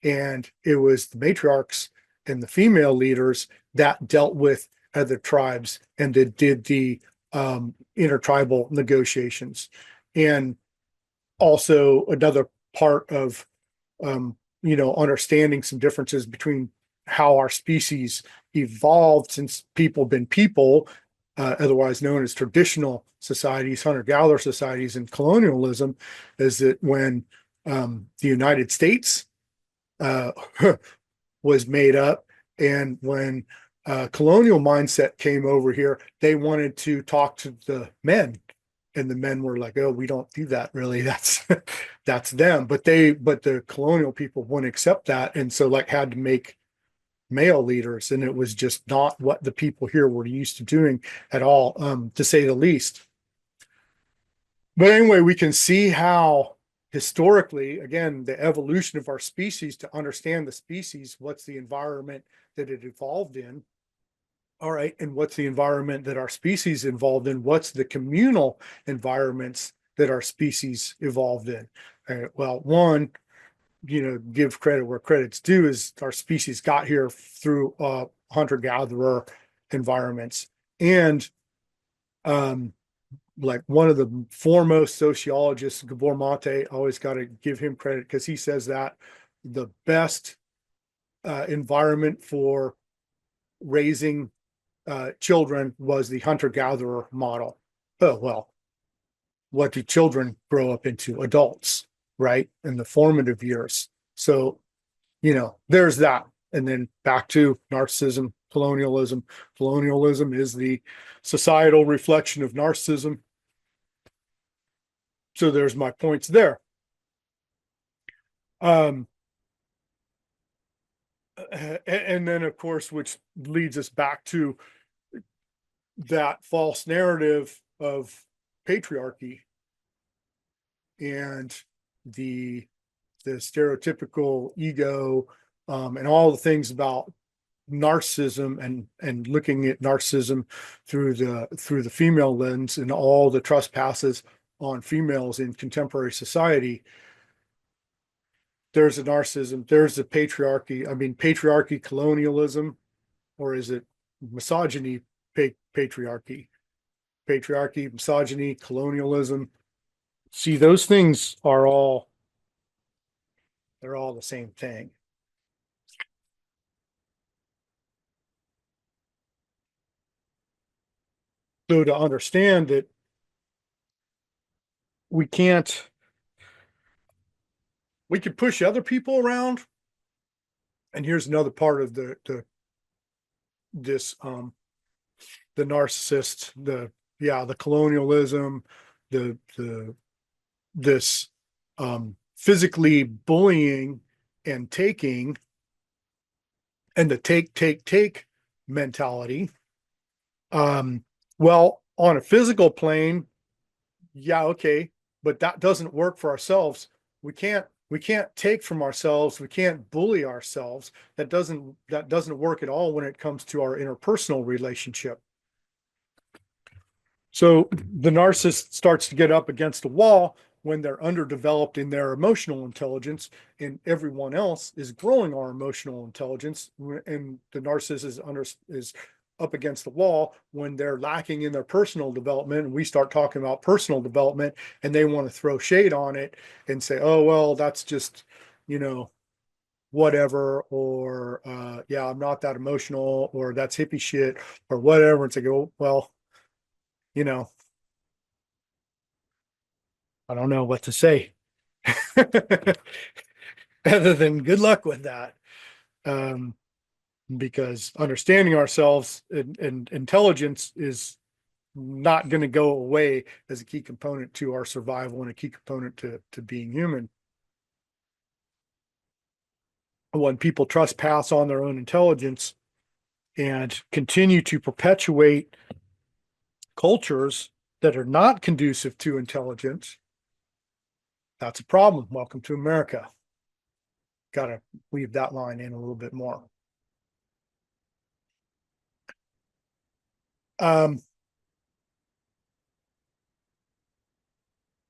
And it was the matriarchs and the female leaders that dealt with other tribes and did the intertribal negotiations. And also another part of understanding some differences between how our species evolved since people been people, otherwise known as traditional societies, hunter-gatherer societies, and colonialism, is that when the United States was made up, and when colonial mindset came over here, they wanted to talk to the men, and the men were like, "Oh, we don't do that, really. That's them." But the colonial people wouldn't accept that, and so had to make male leaders, and it was just not what the people here were used to doing at all, to say the least. But anyway, we can see how historically, again, the evolution of our species, to understand the species, what's the environment that it evolved in. All right, and what's the environment that our species evolved in? What's the communal environments that our species evolved in? Well, one, give credit where credit's due, is our species got here through hunter-gatherer environments. And one of the foremost sociologists, Gabor Mate, always got to give him credit, because he says that the best environment for raising children was the hunter-gatherer model. Oh, well, what do children grow up into? Adults, right? In the formative years. So, there's that. And then back to narcissism, colonialism. Colonialism is the societal reflection of narcissism. So there's my points there. And then, of course, which leads us back to that false narrative of patriarchy and the stereotypical ego, and all the things about narcissism, and looking at narcissism through the female lens, and all the trespasses on females in contemporary society. There's a narcissism, there's a patriarchy. I mean, patriarchy, colonialism, or is it misogyny, patriarchy? Patriarchy, misogyny, colonialism. See, those things are all, they're all the same thing. So to understand that we can't, we can push other people around. And here's another part of this the narcissist, the colonialism, the this physically bullying and taking, and the take mentality. Well, on a physical plane, yeah, okay, but that doesn't work for ourselves. We can't take from ourselves. We can't bully ourselves. That doesn't work at all when it comes to our interpersonal relationship. So the narcissist starts to get up against a wall when they're underdeveloped in their emotional intelligence, and everyone else is growing our emotional intelligence, and the narcissist is up against the wall when they're lacking in their personal development, and we start talking about personal development, and they want to throw shade on it and say, oh, well, that's just, whatever, or yeah, I'm not that emotional, or that's hippie shit, or whatever. And say, oh, well, I don't know what to say other than good luck with that. Because understanding ourselves and intelligence is not going to go away as a key component to our survival and a key component to being human. When people trespass on their own intelligence and continue to perpetuate cultures that are not conducive to intelligence, that's a problem. Welcome to America. Got to weave that line in a little bit more.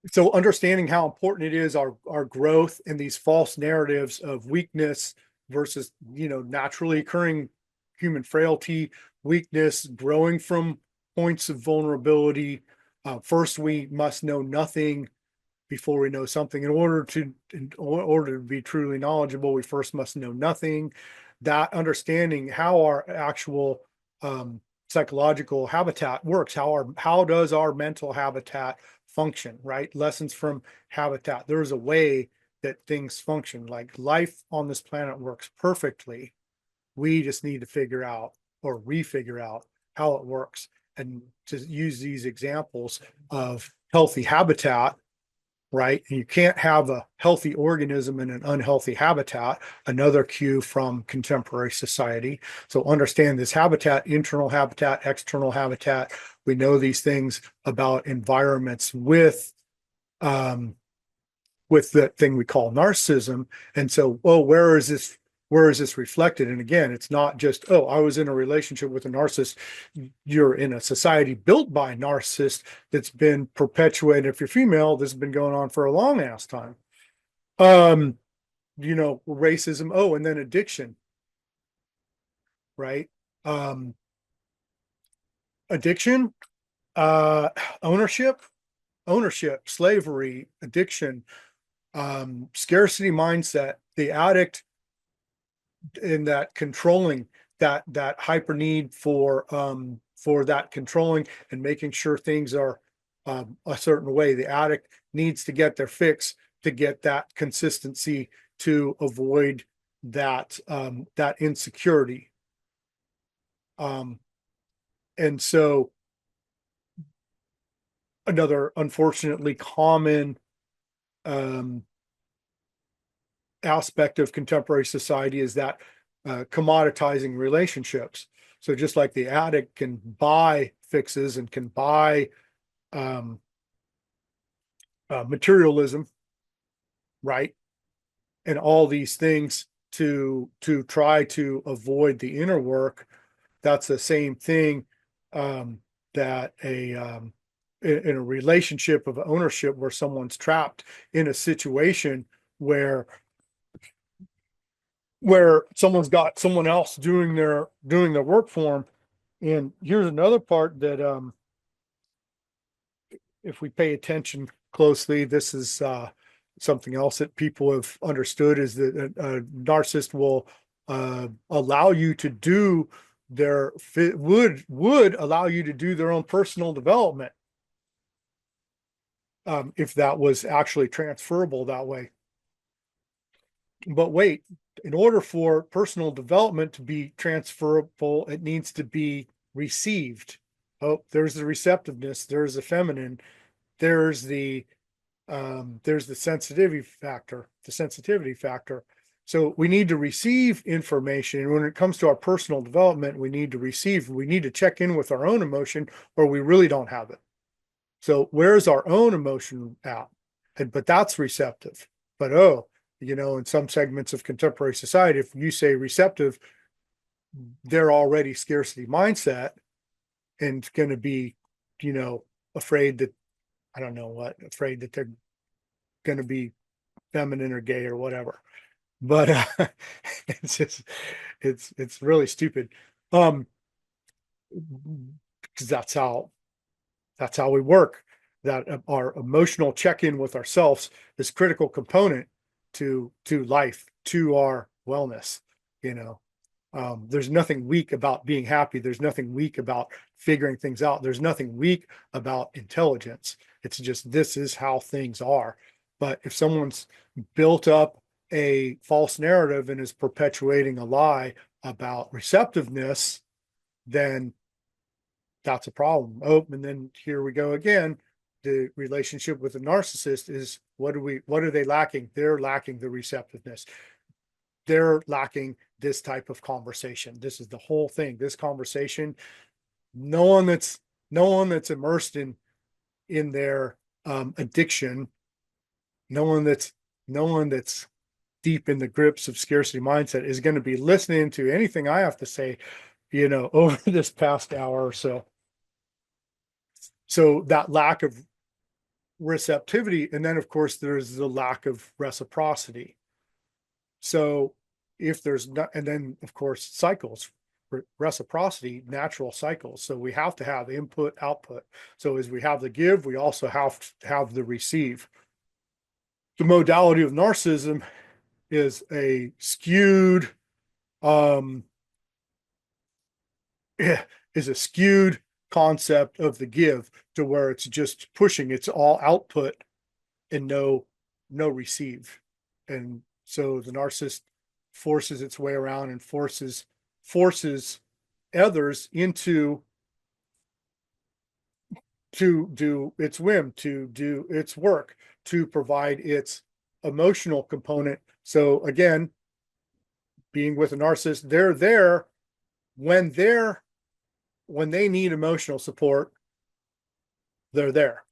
So understanding how important it is, our growth in these false narratives of weakness versus, naturally occurring human frailty, weakness, growing from points of vulnerability. First, we must know nothing before we know something. In order to be truly knowledgeable, we first must know nothing. That understanding how our actual psychological habitat works, how does our mental habitat function, right? Lessons from Habitat. There's a way that things function. Like life on this planet works perfectly. We just need to figure out or refigure out how it works. And to use these examples of healthy habitat, right? And you can't have a healthy organism in an unhealthy habitat, another cue from contemporary society. So understand this habitat, internal habitat, external habitat. We know these things about environments with the thing we call narcissism. And so, oh, where is this reflected? And again, it's not just, oh, I was in a relationship with a narcissist. You're in a society built by narcissists that's been perpetuated. If you're female, this has been going on for a long ass time. Racism, oh, and then addiction, right? Addiction, ownership, slavery, addiction, Scarcity mindset, the addict in that controlling, that hyper need for that controlling and making sure things are a certain way. The addict needs to get their fix to get that consistency to avoid that insecurity. And so another unfortunately common aspect of contemporary society is that commoditizing relationships. So just like the addict can buy fixes and can buy materialism, right? And all these things to try to avoid the inner work, that's the same thing that in a relationship of ownership where someone's trapped in a situation where someone's got someone else doing their work for them. And here's another part that if we pay attention closely, this is something else that people have understood is that a narcissist will allow you to do would allow you to do their own personal development if that was actually transferable that way. But wait, in order for personal development to be transferable, it needs to be received. Oh, there's the receptiveness, there's the feminine, there's the sensitivity factor, So we need to receive information. And when it comes to our personal development, we need to check in with our own emotion, or we really don't have it. So where's our own emotion at? But that's receptive. But in some segments of contemporary society, if you say receptive, they're already scarcity mindset and going to be, afraid that, I don't know what, afraid that they're going to be feminine or gay or whatever. But it's really stupid. Because that's how we work. That our emotional check-in with ourselves is critical component to life, to our wellness. There's nothing weak about being happy. There's nothing weak about figuring things out. There's nothing weak about intelligence. It's just, this is how things are. But if someone's built up a false narrative and is perpetuating a lie about receptiveness, then that's a problem. Oh, and then here we go again. The relationship with a narcissist is what are they lacking? They're lacking the receptiveness. They're lacking this type of conversation. This is the whole thing. This conversation, no one that's immersed in their addiction, no one that's deep in the grips of scarcity mindset is going to be listening to anything I have to say, over this past hour or so. So that lack of receptivity, and then of course there's the lack of reciprocity. So if there's not, and then of course cycles, reciprocity, natural cycles. So we have to have input, output. So as we have the give, we also have to have the receive. The modality of narcissism is a skewed, concept of the give, to where it's just pushing, it's all output and no receive. And so the narcissist forces its way around and forces others into to do its whim, to do its work, to provide its emotional component. So again, being with a narcissist, they're there when they need emotional support, they're there.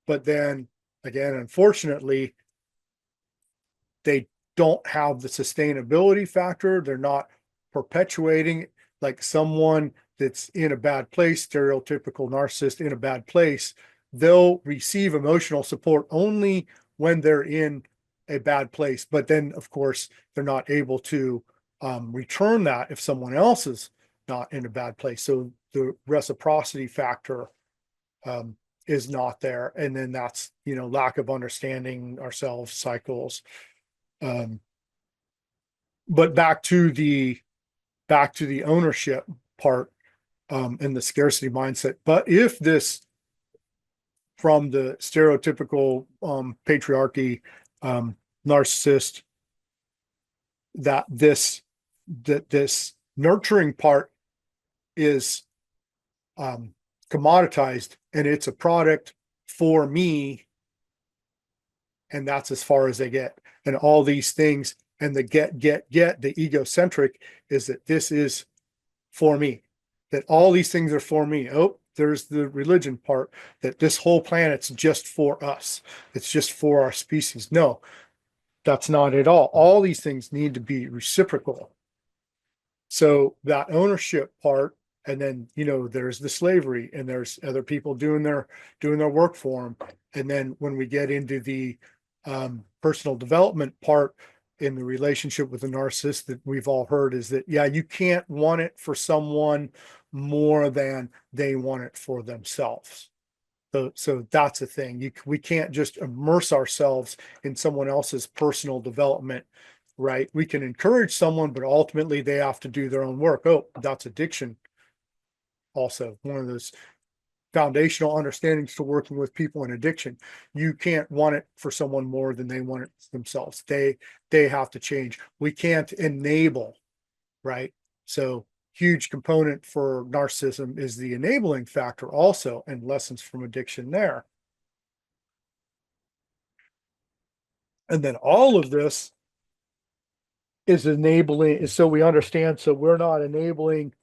But then again, unfortunately, they don't have the sustainability factor. They're not perpetuating, like someone that's in a bad place, stereotypical narcissist in a bad place. They'll receive emotional support only when they're in a bad place. But then, of course, they're not able to return that if someone else is not in a bad place. So the reciprocity factor is not there. And then that's, lack of understanding ourselves, cycles. But back to the ownership part, and the scarcity mindset. But if this, from the stereotypical patriarchy, narcissist, that this nurturing part is commoditized, and it's a product for me, and that's as far as they get. And all these things, and the get, the egocentric is that this is for me, that all these things are for me. Oh, there's the religion part, that this whole planet's just for us. It's just for our species. No, that's not at all. All these things need to be reciprocal. So that ownership part, and then, there's the slavery, and there's other people doing their work for them. And then when we get into the personal development part in the relationship with the narcissist, that we've all heard, is that, yeah, you can't want it for someone more than they want it for themselves. So that's a thing. We can't just immerse ourselves in someone else's personal development, right? We can encourage someone, but ultimately they have to do their own work. Oh, that's addiction. Also, one of those foundational understandings to working with people in addiction. You can't want it for someone more than they want it themselves. They have to change. We can't enable, right? So huge component for narcissism is the enabling factor also, and lessons from addiction there. And then all of this is enabling, so we understand, so we're not enabling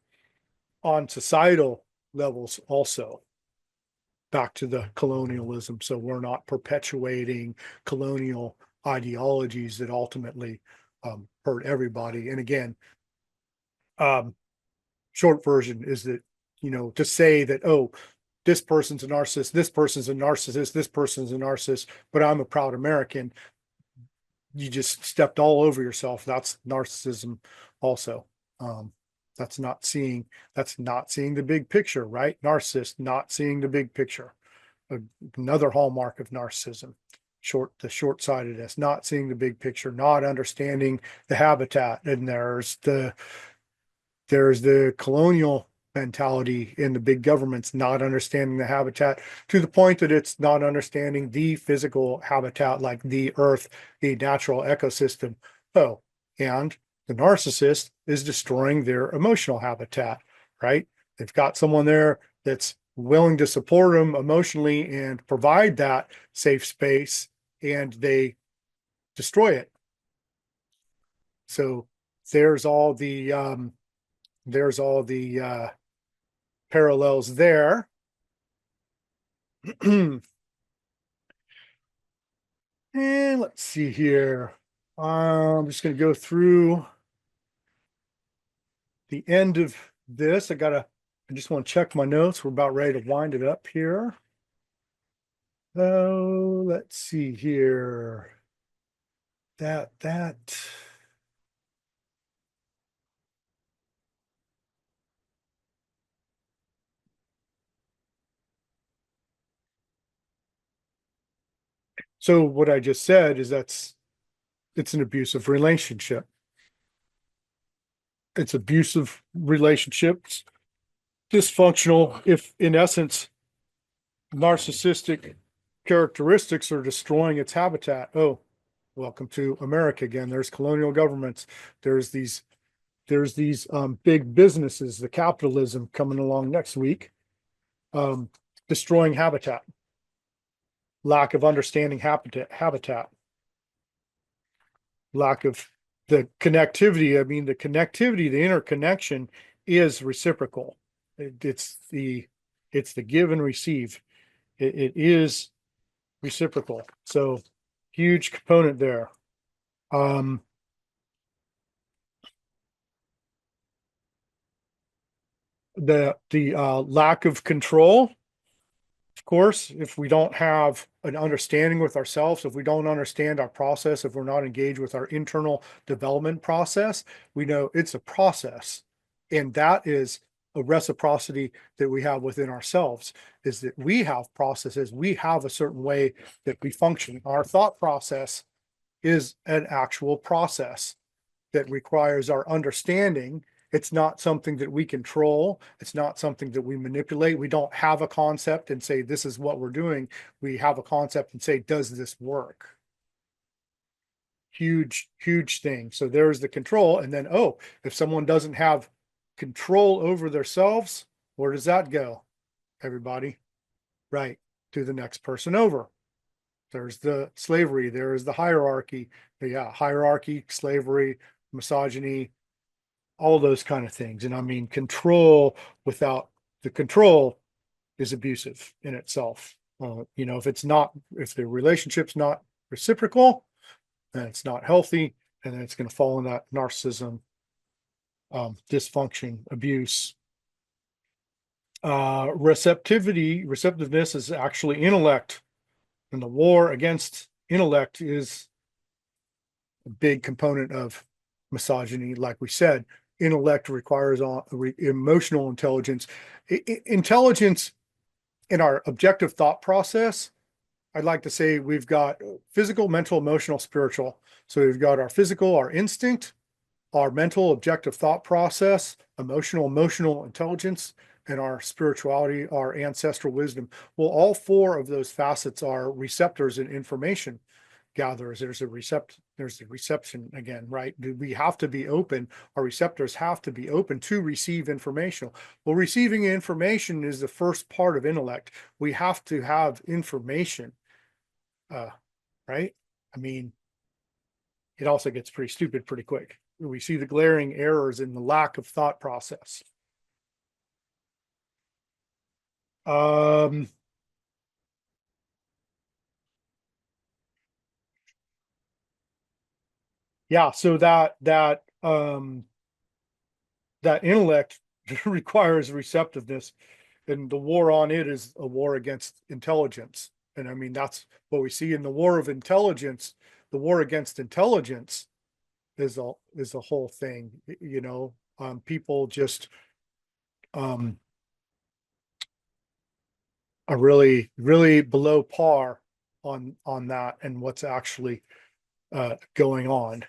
on societal levels also. Back to the colonialism. So we're not perpetuating colonial ideologies that ultimately hurt everybody. And again, short version is that, to say that, oh, this person's a narcissist, this person's a narcissist, this person's a narcissist, but I'm a proud American, you just stepped all over yourself. That's narcissism also. That's not seeing the big picture, right? Narcissist, not seeing the big picture. Another hallmark of narcissism, the short-sightedness, not seeing the big picture, not understanding the habitat. And there's the colonial mentality in the big governments, not understanding the habitat, to the point that it's not understanding the physical habitat, like the earth, the natural ecosystem. Oh, and the narcissist is destroying their emotional habitat, right? They've got someone there that's willing to support them emotionally and provide that safe space, and they destroy it. So there's all the parallels there. And let's see here. I'm just going to go through the end of this. I just want to check my notes. We're about ready to wind it up here. So let's see here. That. So what I just said is it's an abusive relationship. It's abusive relationships, dysfunctional, if in essence, narcissistic characteristics are destroying its habitat. Oh, welcome to America again. There's colonial governments. There's these big businesses, the capitalism coming along next week, destroying habitat, lack of understanding habitat, lack of the connectivity. I mean, the interconnection is reciprocal. It's the give and receive. It is reciprocal. So huge component there. The lack of control, of course, if we don't have an understanding with ourselves, if we don't understand our process, if we're not engaged with our internal development process, we know it's a process. And that is a reciprocity that we have within ourselves, is that we have processes, we have a certain way that we function. Our thought process is an actual process that requires our understanding. It's not something that we control. It's not something that we manipulate. We don't have a concept and say, this is what we're doing. We have a concept and say, does this work? Huge, huge thing. So there's the control. And then, oh, if someone doesn't have control over themselves, where does that go? Everybody, right, to the next person over. There's the slavery. There is the hierarchy. Yeah, hierarchy, slavery, misogyny, all those kind of things. And I mean, control without the control is abusive in itself. If the relationship's not reciprocal, then it's not healthy, and then it's going to fall in that narcissism, dysfunction, abuse. Receptiveness is actually intellect, and the war against intellect is a big component of misogyny. Like we said, intellect requires emotional intelligence. Intelligence in our objective thought process, I'd like to say we've got physical, mental, emotional, spiritual. So we've got our physical, our instinct, our mental, objective thought process, emotional intelligence, and our spirituality, our ancestral wisdom. Well, all four of those facets are receptors and information gatherers. There's the reception again, right? We have to be open. Our receptors have to be open to receive information. Well, receiving information is the first part of intellect. We have to have information, right? I mean, it also gets pretty stupid pretty quick. We see the glaring errors in the lack of thought process. Yeah, so that intellect requires receptiveness, and the war on it is a war against intelligence. And I mean, that's what we see in the war of intelligence. The war against intelligence is a whole thing. People just um, are really, really below par on that and what's actually going on.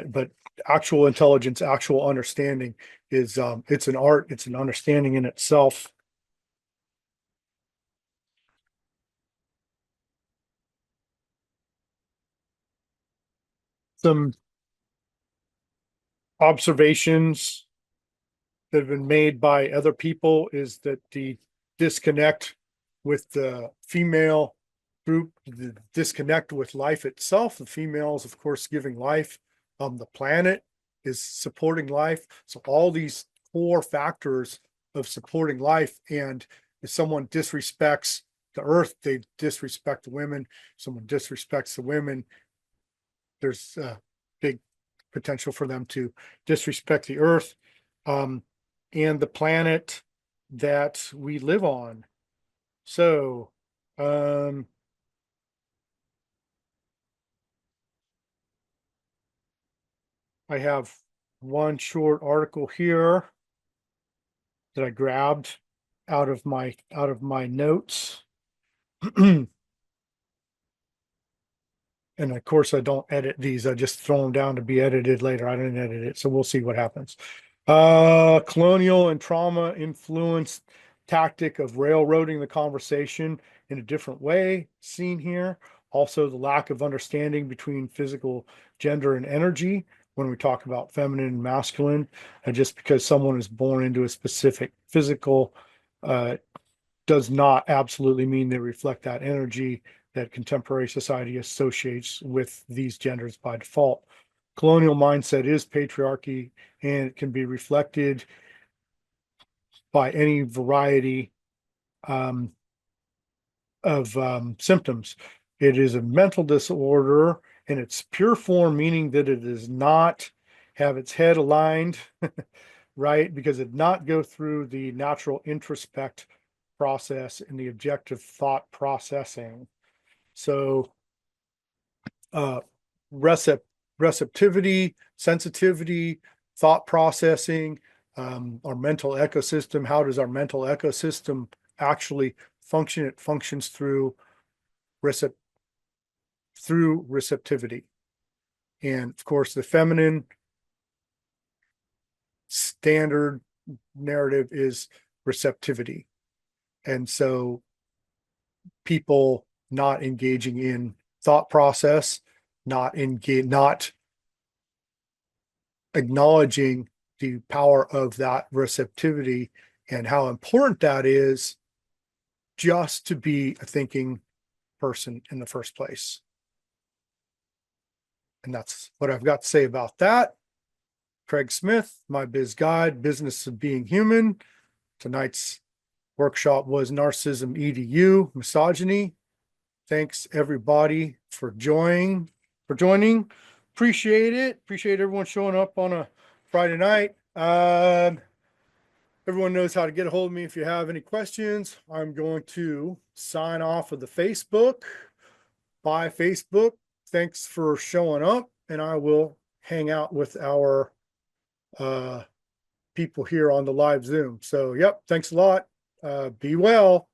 But actual intelligence, actual understanding is it's an art, it's an understanding in itself. Some observations that have been made by other people is that the disconnect with the female group, the disconnect with life itself. The female is, of course, giving life. The planet is supporting life. So all these core factors of supporting life. And if someone disrespects the earth, they disrespect the women. If someone disrespects the women, there's a big potential for them to disrespect the earth. And the planet that we live on. So, I have one short article here that I grabbed out of my notes. And of course, I don't edit these. I just throw them down to be edited later. I didn't edit it, so we'll see what happens. Colonial and trauma influenced tactic of railroading the conversation in a different way, seen here. Also, the lack of understanding between physical, gender, and energy when we talk about feminine and masculine. And just because someone is born into a specific physical does not absolutely mean they reflect that energy that contemporary society associates with these genders by default. Colonial mindset is patriarchy, and it can be reflected by any variety of symptoms. It is a mental disorder in its pure form, meaning that it does not have its head aligned, right? Because it not go through the natural introspect process and the objective thought processing. So uh, receptivity, sensitivity, thought processing, our mental ecosystem. How does our mental ecosystem actually function? It functions through receptivity. And of course, the feminine standard narrative is receptivity. And so people not engaging in thought process, not acknowledging the power of that receptivity and how important that is just to be a thinking person in the first place. And that's what I've got to say about that. Craig Smith, my biz guide, Business of Being Human. Tonight's workshop was Narcissism EDU, Misogyny. Thanks everybody for joining. Appreciate it. Appreciate everyone showing up on a Friday night. Everyone knows how to get a hold of me if you have any questions. I'm going to sign off of the Facebook. Bye, Facebook. Thanks for showing up, and I will hang out with our people here on the live Zoom. So, yep, thanks a lot. Be well.